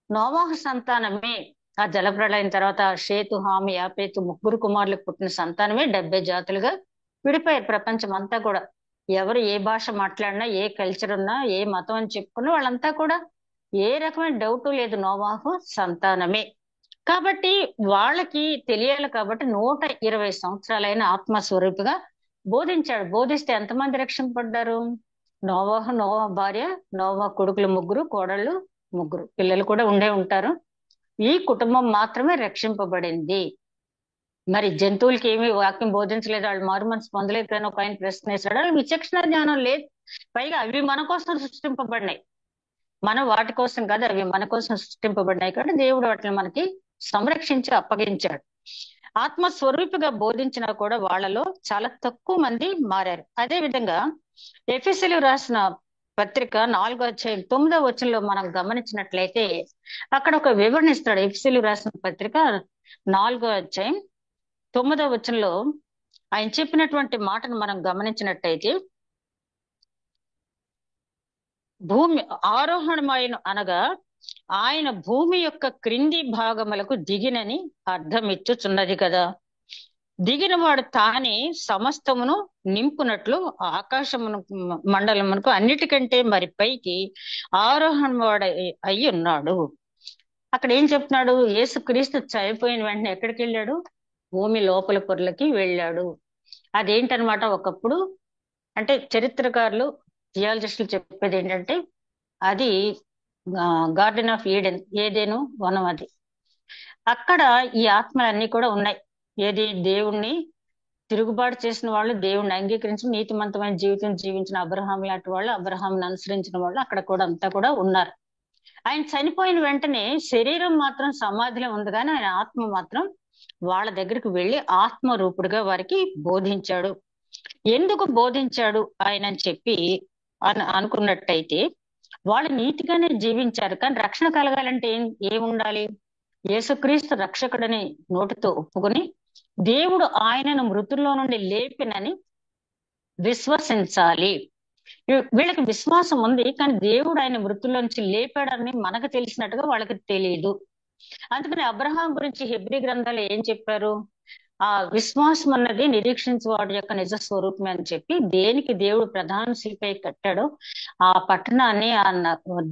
నోవాహు సంతానమే. ఆ జలప్రళయం తర్వాత షేతు, హాము, యాపేతు 3 కుమారులకు పుట్టిన సంతానమే 70 జాతులుగా విడిపోయారు. ప్రపంచం అంతా కూడా ఎవరు ఏ భాష మాట్లాడినా, ఏ కల్చర్ ఉన్నా, ఏ మతం అని చెప్పుకున్నా వాళ్ళంతా కూడా ఏ రకమైన డౌట్ లేదు, నోవాహు సంతానమే. కాబట్టి వాళ్ళకి తెలియాలి కాబట్టి 120 సంవత్సరాలైన ఆత్మస్వరూపిగా బోధించాడు. బోధిస్తే ఎంతమంది రక్షింపబడ్డారు? నోవాహు, నోవా భార్య, నోవా కొడుకులు 3, కోడళ్ళు 3, పిల్లలు కూడా ఉండే ఉంటారు. ఈ కుటుంబం మాత్రమే రక్షింపబడింది. మరి జంతువులకి ఏమి వాక్యం బోధించలేదు, వాళ్ళు మారు మనసు పొందలేదు కానీ ఒక ఆయన ప్రశ్న వేశాడు. వాళ్ళు విచక్షణ జ్ఞానం లేదు. పైగా అవి మన కోసం సృష్టింపబడినాయి, మనం వాటి కోసం కాదు, అవి మన కోసం సృష్టింపబడినాయి. కాబట్టి దేవుడు వాటిని మనకి సంరక్షించి అప్పగించాడు. ఆత్మస్వరూపిగా బోధించినా కూడా వాళ్ళలో చాలా తక్కువ మంది మారారు. అదే విధంగా ఎఫెసీయులకు రాసిన పత్రిక 4వ అధ్యాయం 9వ వచనంలో మనం గమనించినట్లయితే అక్కడ ఒక వివరణ ఇస్తాడు. ఎఫెసీయులకు రాసిన పత్రిక 4వ అధ్యాయం 9వ వచనంలో ఆయన చెప్పినటువంటి మాటను మనం గమనించినట్టయితే, భూమి ఆరోహణమైన అనగా ఆయన భూమి యొక్క క్రింది భాగములకు దిగినని అర్థం ఇచ్చుచున్నది కదా. దిగిన వాడు తానే సమస్తమును నింపునట్లు ఆకాశమును మండలమునకు అన్నిటికంటే మరి పైకి ఆరోహణ వాడు అయి ఉన్నాడు. అక్కడ ఏం చెప్తున్నాడు? యేసుక్రీస్తు చనిపోయిన వెంటనే ఎక్కడికి వెళ్ళాడు? భూమి లోపల పొరలకి వెళ్ళాడు. అదేంటనమాట? ఒకప్పుడు అంటే చరిత్రకారులు, జియాలజిస్టులు చెప్పేది ఏంటంటే అది గార్డెన్ ఆఫ్ ఈడెన్, ఏదేను వనం. అది అక్కడ ఈ ఆత్మలన్నీ కూడా ఉన్నాయి. ఏది? దేవుణ్ణి తిరుగుబాటు చేసిన వాళ్ళు, దేవుణ్ణి అంగీకరించి నీతిమంతమైన జీవితం జీవించిన అబ్రహాం లాంటి వాళ్ళు, అబ్రహాంని అనుసరించిన వాళ్ళు అక్కడ కూడా అంతా కూడా ఉన్నారు. ఆయన చనిపోయిన వెంటనే శరీరం మాత్రం సమాధిలో ఉంది, కానీ ఆయన ఆత్మ మాత్రం వాళ్ళ దగ్గరికి వెళ్ళి ఆత్మ రూపుడుగా వారికి బోధించాడు. ఎందుకు బోధించాడు ఆయన అని చెప్పి అనుకున్నట్టయితే, వాళ్ళు నీతిగానే జీవించారు, కానీ రక్షణ కలగాలంటే ఏముండాలి? యేసుక్రీస్తు రక్షకుడని నోటితో ఒప్పుకొని దేవుడు ఆయనను మృతుల్లో నుండి లేపినని విశ్వసించాలి. వీళ్ళకి విశ్వాసం ఉంది, కానీ దేవుడు ఆయన మృతుల్లో నుంచి లేపాడని మనకు తెలిసినట్టుగా వాళ్ళకి తెలియదు. అందుకని అబ్రహాం గురించి హెబ్రీ గ్రంథాలు ఏం చెప్పారు? ఆ విశ్వాసం అన్నది నిరీక్షించే వాడి యొక్క నిజ స్వరూపమే అని చెప్పి, దేనికి దేవుడు ప్రధాన శిల్పై కట్టాడో ఆ పట్టణాన్ని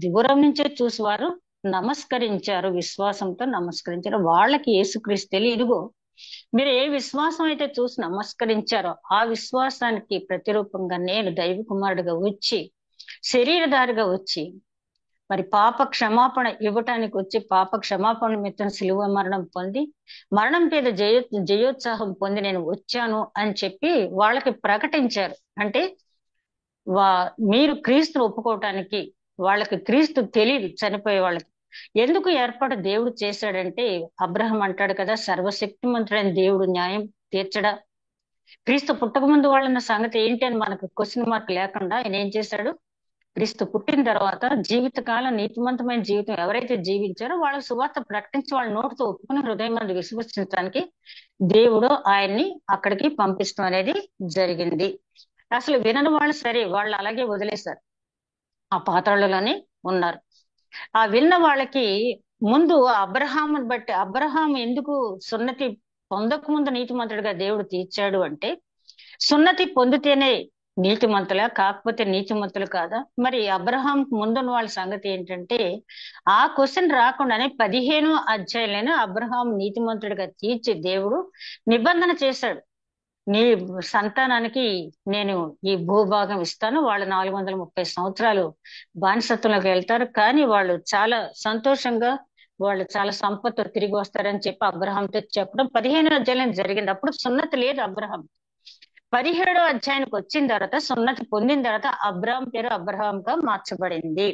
దూరం నుంచే చూసి వారు నమస్కరించారు, విశ్వాసంతో నమస్కరించారు. వాళ్ళకి యేసుక్రీస్తు తెలియదు. ఇదిగో మీరు ఏ విశ్వాసం అయితే చూసి నమస్కరించారో ఆ విశ్వాసానికి ప్రతిరూపంగా నేను దైవ కుమారుడిగా వచ్చి, శరీరధారిగా వచ్చి, మరి పాప క్షమాపణ ఇవ్వటానికి వచ్చి, పాప క్షమాపణ నిమిత్తం శిలువ మరణం పొంది, మరణం మీద జయోత్సాహం పొంది నేను వచ్చాను అని చెప్పి వాళ్ళకి ప్రకటించారు. అంటే మీరు క్రీస్తును ఒప్పుకోవటానికి వాళ్ళకి క్రీస్తు తెలియదు. చనిపోయే వాళ్ళకి ఎందుకు ఏర్పాటు దేవుడు చేశాడంటే, అబ్రహం అంటాడు కదా, సర్వశక్తిమంతుడైన దేవుడు న్యాయం తీర్చడా? క్రీస్తు పుట్టక ముందు వాళ్ళన్న సంగతి ఏంటి అని మనకు క్వశ్చన్ మార్క్ లేకుండా ఆయన ఏం చేశాడు? క్రీస్తు పుట్టిన తర్వాత జీవితకాలం నీతిమంతమైన జీవితం ఎవరైతే జీవించారో వాళ్ళ సువార్త ప్రకటించి వాళ్ళ నోటితో ఒప్పుకుని హృదయం మంది విశ్వసించడానికి దేవుడు ఆయన్ని అక్కడికి పంపించడం అనేది జరిగింది. అసలు వినని వాళ్ళు సరే, వాళ్ళు అలాగే వదిలేశారు, ఆ పాత్రలలోనే ఉన్నారు. ఆ విన్న వాళ్ళకి ముందు అబ్రహాముని బట్టి, అబ్రహాం ఎందుకు సున్నతి పొందక ముందు నీతిమంతుడిగా దేవుడు తీర్చాడు అంటే, సున్నతి పొందితేనే నీతిమంతులా, కాకపోతే నీతిమంతులు కాదా? మరి అబ్రహాం ముందున్న వాళ్ళ సంగతి ఏంటంటే, ఆ క్వశ్చన్ రాకుండానే 15వ అధ్యాయంలోనే అబ్రహాం నీతిమంతుడిగా తీర్చి దేవుడు నిబంధన చేశాడు. నీ సంతానానికి నేను ఈ భూభాగం ఇస్తాను, వాళ్ళు 430 సంవత్సరాలు బానిసత్వంలోకి వెళ్తారు, కానీ వాళ్ళు చాలా సంతోషంగా, వాళ్ళు చాలా సంపత్తో తిరిగి వస్తారని చెప్పి అబ్రహాంతో చెప్పడం 15వ అధ్యాయం జరిగింది. అప్పుడు సున్నతి లేదు అబ్రహాం. 17వ అధ్యాయానికి వచ్చిన తర్వాత, సున్నతి పొందిన తర్వాత అబ్రహాం పేరు అబ్రహాంగా మార్చబడింది.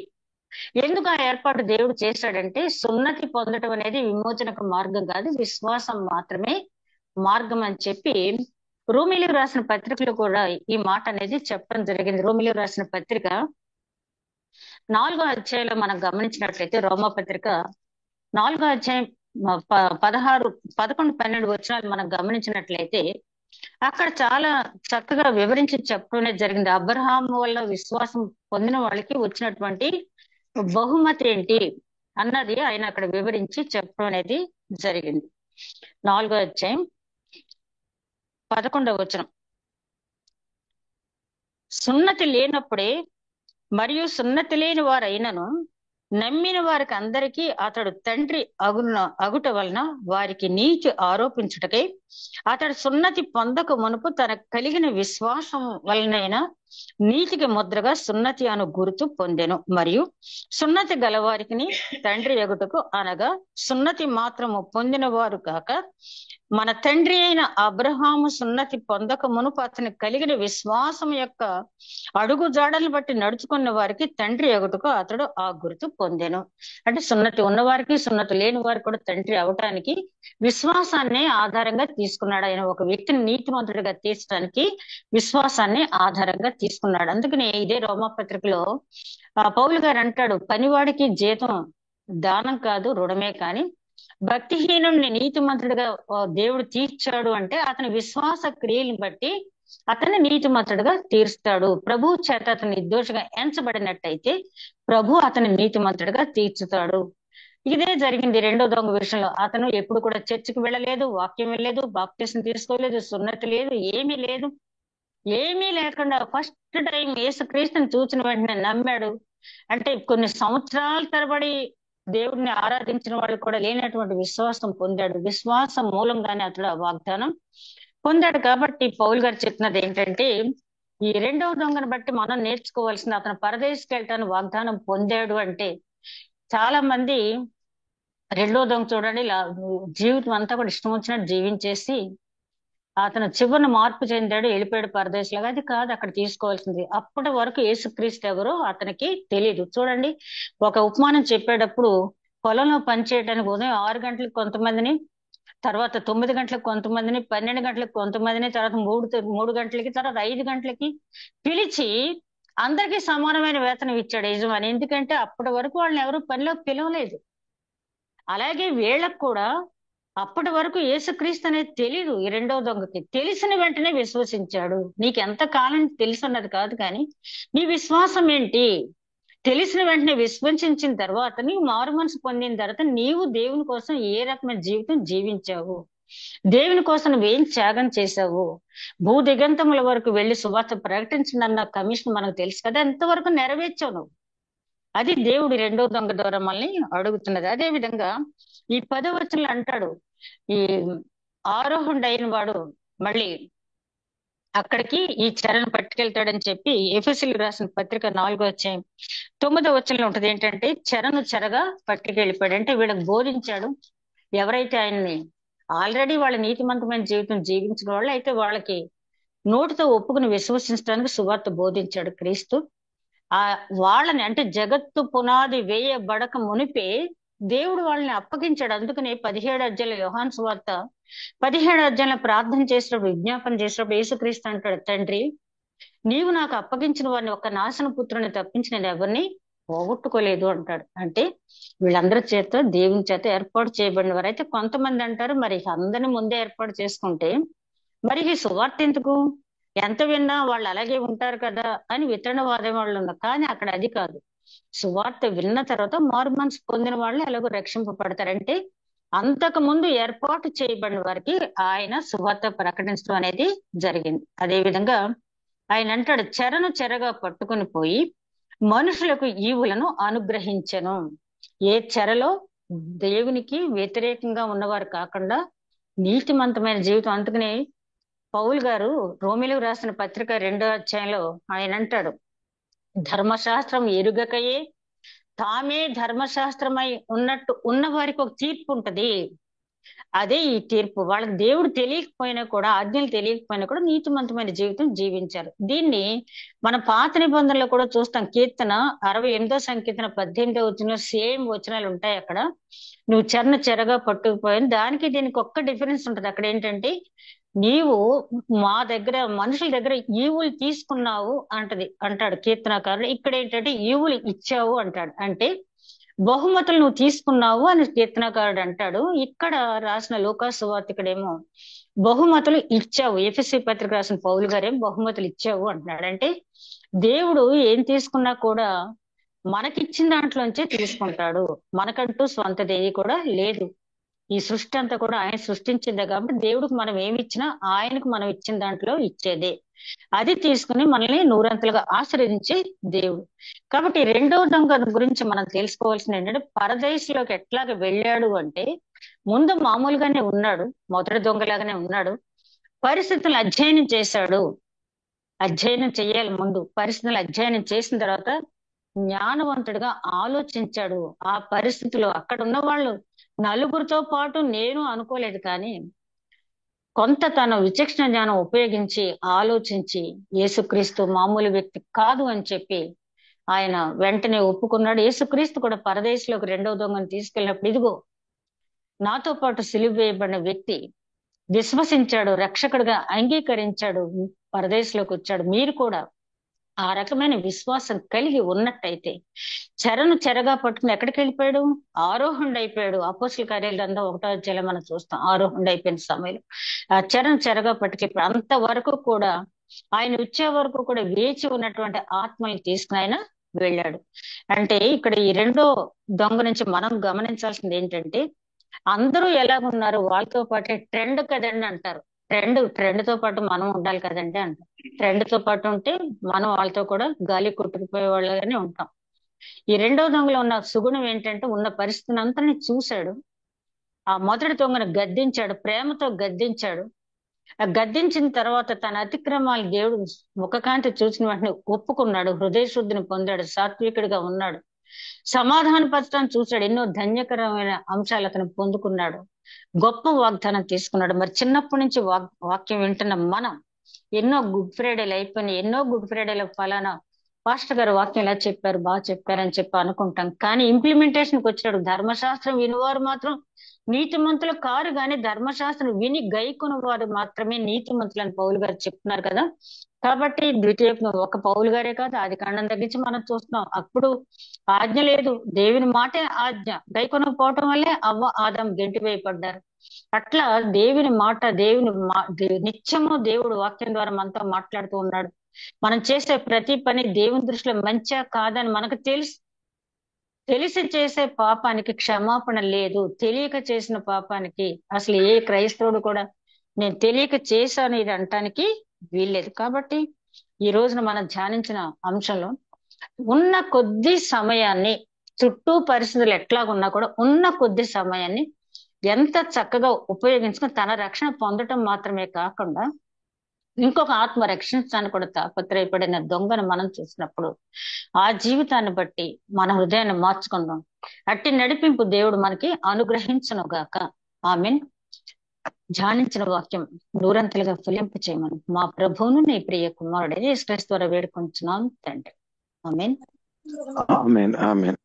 ఎందుకు ఆ ఏర్పాటు దేవుడు చేశాడంటే, సున్నతి పొందడం అనేది విమోచనకు మార్గం కాదు, విశ్వాసం మాత్రమే మార్గం అని చెప్పి రోమీయులకు రాసిన పత్రికలో కూడా ఈ మాట అనేది చెప్పడం జరిగింది. రోమీయులకు రాసిన పత్రిక 4వ అధ్యాయంలో మనం గమనించినట్లయితే, రోమా పత్రిక 4వ అధ్యాయం 16, 11, 12 వచనాలు మనం గమనించినట్లయితే అక్కడ చాలా చక్కగా వివరించి చెప్పడం జరిగింది. అబ్రహాం వల్ల విశ్వాసం పొందిన వాళ్ళకి వచ్చినటువంటి బహుమతి ఏంటి అన్నది ఆయన అక్కడ వివరించి చెప్పడం అనేది జరిగింది. 4వ అధ్యాయం 11వ వచనం, సున్నతి లేనప్పుడే మరియు సున్నతి లేని వారైనను నమ్మిన వారికి అందరికీ అతడు తండ్రి అగుట వలన వారికి నీతి ఆరోపించుటకై అతడు సున్నతి పొందక మునుపు తనకు కలిగిన విశ్వాసం వలనైనా నీతికి ముద్రగా సున్నతి అను గుర్తు పొందెను. మరియు సున్నతి గలవారికి తండ్రి ఎగుటకు అనగా సున్నతి మాత్రము పొందిన వారు కాక మన తండ్రి అయిన అబ్రహాము సున్నతి పొందక మునుపు అతని కలిగిన విశ్వాసం యొక్క అడుగు జాడలను బట్టి నడుచుకున్న వారికి తండ్రి ఎగుటకు అతడు ఆ గుర్తు పొందెను. అంటే సున్నతి ఉన్నవారికి సున్నతి లేని వారికి కూడా తండ్రి అవటానికి విశ్వాసాన్ని ఆధారంగా తీసుకున్నాడు. ఆయన ఒక వ్యక్తిని నీతిమంతుడిగా తీర్చడానికి విశ్వాసాన్ని ఆధారంగా తీసుకున్నాడు. అందుకని ఇదే రోమాపత్రికలో పౌలు గారు అంటాడు, పనివాడికి జీతం దానం కాదు రుణమే, కానీ భక్తిహీనుడిని నీతిమంతుడిగా దేవుడు తీర్చాడు అంటే అతని విశ్వాస క్రియలను బట్టి అతన్ని నీతిమంతుడిగా తీర్స్తాడు. ప్రభు చేత అతను నిర్దోషిగా ఎంచబడినట్టయితే ప్రభు అతని నీతిమంతుడిగా తీర్చుతాడు. ఇదే జరిగింది రెండో దొంగ విషయంలో. అతను ఎప్పుడు కూడా చర్చికి వెళ్ళలేదు, వాక్యం వెళ్ళలేదు, బాప్తిసం తీసుకోలేదు, సున్నతి లేదు, ఏమీ లేదు. ఏమీ లేకుండా ఫస్ట్ టైం యేసుక్రీస్తుని చూసిన వెంటనే నమ్మాడు. అంటే కొన్ని సంవత్సరాల తరబడి దేవుడిని ఆరాధించిన వాళ్ళు కూడా లేనటువంటి విశ్వాసం పొందాడు. విశ్వాసం మూలంగానే అతడు ఆ వాగ్దానం పొందాడు. కాబట్టి పౌలు గారు చెప్పినది ఏంటంటే, ఈ రెండవ దొంగను బట్టి మనం నేర్చుకోవాల్సిన, అతను పరదేశికి వెళ్ళటానికి వాగ్దానం పొందాడు అంటే, చాలా మంది రెండో దొంగ చూడండి జీవితం అంతా కూడా ఇష్టం వచ్చినట్టు జీవించేసి అతను చివరిని మార్పు చెందాడు, వెళ్ళిపోయాడు పరదేశంలాగా. అది కాదు అక్కడ తీసుకోవాల్సింది. అప్పటి వరకు యేసుక్రీస్తు ఎవరో అతనికి తెలియదు. చూడండి, ఒక ఉపమానం చెప్పేటప్పుడు పొలంలో పనిచేయడానికి ఉదయం 6 గంటలకు కొంతమందిని, తర్వాత 9 గంటలకు కొంతమందిని, 12 గంటలకు కొంతమందిని, తర్వాత 3 గంటలకి, తర్వాత 5 గంటలకి పిలిచి అందరికీ సమానమైన వేతనం ఇచ్చాడు యజమాని. ఎందుకంటే అప్పటి వరకు వాళ్ళని ఎవరు పనిలోకి పిలవలేదు. అలాగే వీళ్ళకు కూడా అప్పటి వరకు యేసుక్రీస్తు అనేది తెలీదు. ఈ రెండవ దొంగకి తెలిసిన వెంటనే విశ్వసించాడు. నీకు ఎంత కాలం తెలుసున్నది కాదు, కానీ నీ విశ్వాసం ఏంటి? తెలిసిన వెంటనే విశ్వసించిన తర్వాత, నీవు మారు మనసు పొందిన తర్వాత నీవు దేవుని కోసం ఏ రకమైన జీవితం జీవించావు, దేవుని కోసం నువ్వేం త్యాగం చేశావు, భూ దిగంతముల వరకు వెళ్లి సువార్త ప్రకటించనన్న కమిషన్ మనకు తెలుసు కదా, ఎంతవరకు నెరవేర్చావు నువ్వు? అది దేవుడు రెండో దొంగ ద్వారా మనల్ని అడుగుతున్నది. అదే విధంగా ఈ 10వ వచనంలో అంటాడు, ఈ ఆరోహణుడు అయిన వాడు మళ్ళీ అక్కడికి ఈ చెరను పట్టుకెళ్తాడని చెప్పి ఎఫెసీయులకు రాసిన పత్రిక 4వ అధ్యాయం 9వ వచనంలో ఉంటది ఏంటంటే, చెరను చెరగా పట్టుకెళ్ళిపోయాడు. అంటే వీళ్ళకి బోధించాడు. ఎవరైతే ఆయన్ని ఆల్రెడీ వాళ్ళ నీతిమంతమైన జీవితం జీవించిన వాళ్ళు అయితే వాళ్ళకి నోటితో ఒప్పుకుని విశ్వసించడానికి సువార్త బోధించాడు క్రీస్తు. వాళ్ళని, అంటే జగత్తు పునాది వేయబడక మునిపే దేవుడు వాళ్ళని అప్పగించాడు. అందుకని 17 అధ్యాయంలో యోహాను సువార్త 17 అధ్యాయంలో ప్రార్థన చేసినప్పుడు, విజ్ఞాపన చేసినప్పుడు యేసుక్రీస్తు అంటాడు, తండ్రి నీవు నాకు అప్పగించిన వారిని ఒక్క నాశన పుత్రుని తప్పించి నేను ఎవరిని పోగొట్టుకోలేదు అంటాడు. అంటే వీళ్ళందరి చేత దేవుని చేత ఏర్పాటు చేయబడిన వారు. అయితే కొంతమంది అంటారు, మరి అందరిని ముందే ఏర్పాటు చేసుకుంటే మరి ఈ సువార్త ఎందుకు, ఎంత విన్నా వాళ్ళు అలాగే ఉంటారు కదా అని విత్తనవాదం వాళ్ళు ఉన్నారు. కానీ అక్కడ అది కాదు. సువార్త విన్న తర్వాత మారు మనసు పొందిన వాళ్ళు ఎలాగో రక్షింపబడతారంటే, అంతకు ముందు ఏర్పాటు చేయబడిన వారికి ఆయన సువార్త ప్రకటించడం అనేది జరిగింది. అదే విధంగా ఆయన అంటాడు, చెరను చెరగా పట్టుకుని పోయి మనుషులకు ఈవులను అనుగ్రహించెను. ఏ చెరలో దేవునికి వ్యతిరేకంగా ఉన్నవారు కాకుండా నీతిమంతమైన జీవితం. అందుకనే పౌలు గారు రోమిలకు రాసిన పత్రిక 2వ అధ్యాయంలో ఆయన అంటాడు, ధర్మశాస్త్రం ఎరుగకయే తామే ధర్మశాస్త్రమై ఉన్నట్టు ఉన్న వారికి ఒక తీర్పు ఉంటది. అదే ఈ తీర్పు. వాళ్ళకి దేవుడు తెలియకపోయినా కూడా, ఆజ్ఞలు తెలియకపోయినా కూడా నీతిమంతమైన జీవితం జీవించారు. దీన్ని మన పాత నిబంధనలో కూడా చూస్తాం. కీర్తన 68వ సంకీర్తన 18వ వచనంలో సేమ్ వచనాలు ఉంటాయి. అక్కడ నువ్వు చెరను చెరగా పట్టుకుపోయాను. దానికి దీనికి ఒక్క డిఫరెన్స్ ఉంటది. అక్కడ ఏంటంటే, నీవు మా దగ్గర మనుషుల దగ్గర ఈవులు తీసుకున్నావు అంటాడు కీర్తనకారుడు. ఇక్కడ ఏంటంటే ఈవులు ఇచ్చావు అంటాడు. అంటే బహుమతులు నువ్వు తీసుకున్నావు అని కీర్తనకారుడు అంటాడు. ఇక్కడ రాసిన లూకా సువార్తికుడేమో బహుమతులు ఇచ్చావు, ఎఫెసీ పత్రిక రాసిన పౌలు గారేమో బహుమతులు ఇచ్చావు అంటున్నాడు. అంటే దేవుడు ఏం తీసుకున్నా కూడా మనకిచ్చిన దాంట్లోంచే తీసుకుంటాడు. మనకంటూ స్వంతదేది కూడా లేదు. ఈ సృష్టి అంతా కూడా ఆయన సృష్టించిందే కాబట్టి దేవుడికి మనం ఏమి ఇచ్చినా ఆయనకు మనం ఇచ్చిన దాంట్లో ఇచ్చేదే. అది తీసుకుని మనల్ని నూరంతలుగా ఆశీర్వదించే దేవుడు. కాబట్టి రెండవ దొంగ గురించి మనం తెలుసుకోవాల్సింది ఏంటంటే, పరదేశంలోకి ఎట్లాగ వెళ్ళాడు అంటే, ముందు మామూలుగానే ఉన్నాడు, మొదటి దొంగలాగానే ఉన్నాడు, పరిస్థితులను అధ్యయనం చేశాడు. అధ్యయనం చెయ్యాలి. ముందు పరిస్థితులు అధ్యయనం చేసిన తర్వాత జ్ఞానవంతుడిగా ఆలోచించాడు. ఆ పరిస్థితిలో అక్కడ ఉన్న వాళ్ళు నలుగురితో పాటు నేను అనుకోలేదు, కానీ కొంత తన విచక్షణ జ్ఞానం ఉపయోగించి ఆలోచించి యేసుక్రీస్తు మామూలు వ్యక్తి కాదు అని చెప్పి ఆయన వెంటనే ఒప్పుకున్నాడు. యేసుక్రీస్తు కూడా పరదేశంలోకి రెండవ దొంగను తీసుకెళ్ళినప్పుడు, ఇదిగో నాతో పాటు సిలువ వేయబడిన వ్యక్తి విశ్వసించాడు, రక్షకుడిగా అంగీకరించాడు, పరదేశంలోకి వచ్చాడు. మీరు కూడా ఆ రకమైన విశ్వాసం కలిగి ఉన్నట్టయితే చెరను చెరగా పట్టుకుని ఎక్కడికి వెళ్ళిపోయాడు? ఆరోహణుడు అయిపోయాడు. అపోస్తుల కార్యాల గ్రంథం 1వ అధ్యాయంలో మనం చూస్తాం. ఆరోహణుడు అయిపోయిన సమయంలో ఆ చెరను చెరగా పట్టుకెళ్ళిపోయాడు. అంతవరకు కూడా ఆయన వచ్చే వరకు కూడా వేచి ఉన్నటువంటి ఆత్మల్ని తీసుకుని ఆయన వెళ్ళాడు. అంటే ఇక్కడ ఈ రెండో దొంగ నుంచి మనం గమనించాల్సింది ఏంటంటే, అందరూ ఎలాగున్నారు వాళ్ళతో పాటే ట్రెండ్ కదండి అంటారు. ట్రెండ్ తో పాటు మనం ఉండాలి కదండి అంటారు. ట్రెండ్ తో పాటు ఉంటే మనం వాళ్ళతో కూడా గాలి కొట్టుకుపోయే వాళ్ళగానే ఉంటాం. ఈ రెండో దొంగలో ఉన్న సుగుణం ఏంటంటే, ఉన్న పరిస్థితిని అంతని చూశాడు. ఆ మొదటి దొంగను గద్దించాడు, ప్రేమతో గద్దించాడు. ఆ గద్దించిన తర్వాత తన అతిక్రమాలు దేవుడు ముఖకాంతి చూసిన వెంటనే ఒప్పుకున్నాడు, హృదయ శుద్ధిని పొందాడు, సాత్వికుడిగా ఉన్నాడు, సమాధాన పరచడం చూశాడు, ఎన్నో ధన్యకరమైన అంశాలు అతను పొందుకున్నాడు, గొప్ప వాగ్దానం తీసుకున్నాడు. మరి చిన్నప్పటి నుంచి వాక్యం వింటున్న మనం ఎన్నో గుడ్ ఫ్రైడేలు అయిపోయినాయి. ఎన్నో గుడ్ ఫ్రైడేలు ఫలానా పాస్టర్ గారు వాక్యం ఇలా చెప్పారు, బాగా చెప్పారని చెప్పి అనుకుంటాం. కానీ ఇంప్లిమెంటేషన్కి వచ్చాడు. ధర్మశాస్త్రం వినివారు మాత్రం నీతిమంతులు కారు, కానీ ధర్మశాస్త్రం విని గైకొన వారు మాత్రమే నీతిమంతులు అని పౌలు గారు చెప్తున్నారు కదా. కాబట్టి ఒక పౌలు గారే కాదు, ఆది కాండం తగ్గించి మనం చూస్తున్నాం. అప్పుడు ఆజ్ఞ లేదు, దేవుని మాటే ఆజ్ఞ. గైకొనకపోవటం వల్లే అవ్వ ఆదం గెంటి వేయబడ్డారు. అట్లా దేవుని మాట, నిత్యము దేవుడు వాక్యం ద్వారా మనతో మాట్లాడుతూ ఉన్నాడు. మనం చేసే ప్రతి పని దేవుని దృష్టిలో మంచిగా కాదని మనకు తెలిసి చేసే పాపానికి క్షమాపణ లేదు. తెలియక చేసిన పాపానికి అసలు ఏ క్రైస్తవుడు కూడా నేను తెలియక చేశాను ఇది అంటానికి వీల్లేదు. కాబట్టి ఈ రోజున మనం ధ్యానించిన అంశంలో ఉన్న కొద్ది సమయాన్ని, చుట్టూ పరిస్థితులు ఎట్లాగున్నా కూడా ఉన్న కొద్ది సమయాన్ని ఎంత చక్కగా ఉపయోగించుకుని తన రక్షణ పొందటం మాత్రమే కాకుండా ఇంకొక ఆత్మ రక్షించడానికి కూడా తాపత్రయపడిన దొంగను మనం చూసినప్పుడు ఆ జీవితాన్ని బట్టి మన హృదయాన్ని మార్చుకుందాం. అట్టి నడిపింపు దేవుడు మనకి అనుగ్రహించును గాక. ఆమేన్. ధ్యానించిన వాక్యం నూరంతలుగా ఫలింపు చేయమని మా ప్రభువును నీ ప్రియ కుమారుడు యేసుక్రీస్తు ద్వారా వేడుకొంచున్నాం తండ్రి. ఆమేన్. ఆమేన్. ఆమేన్.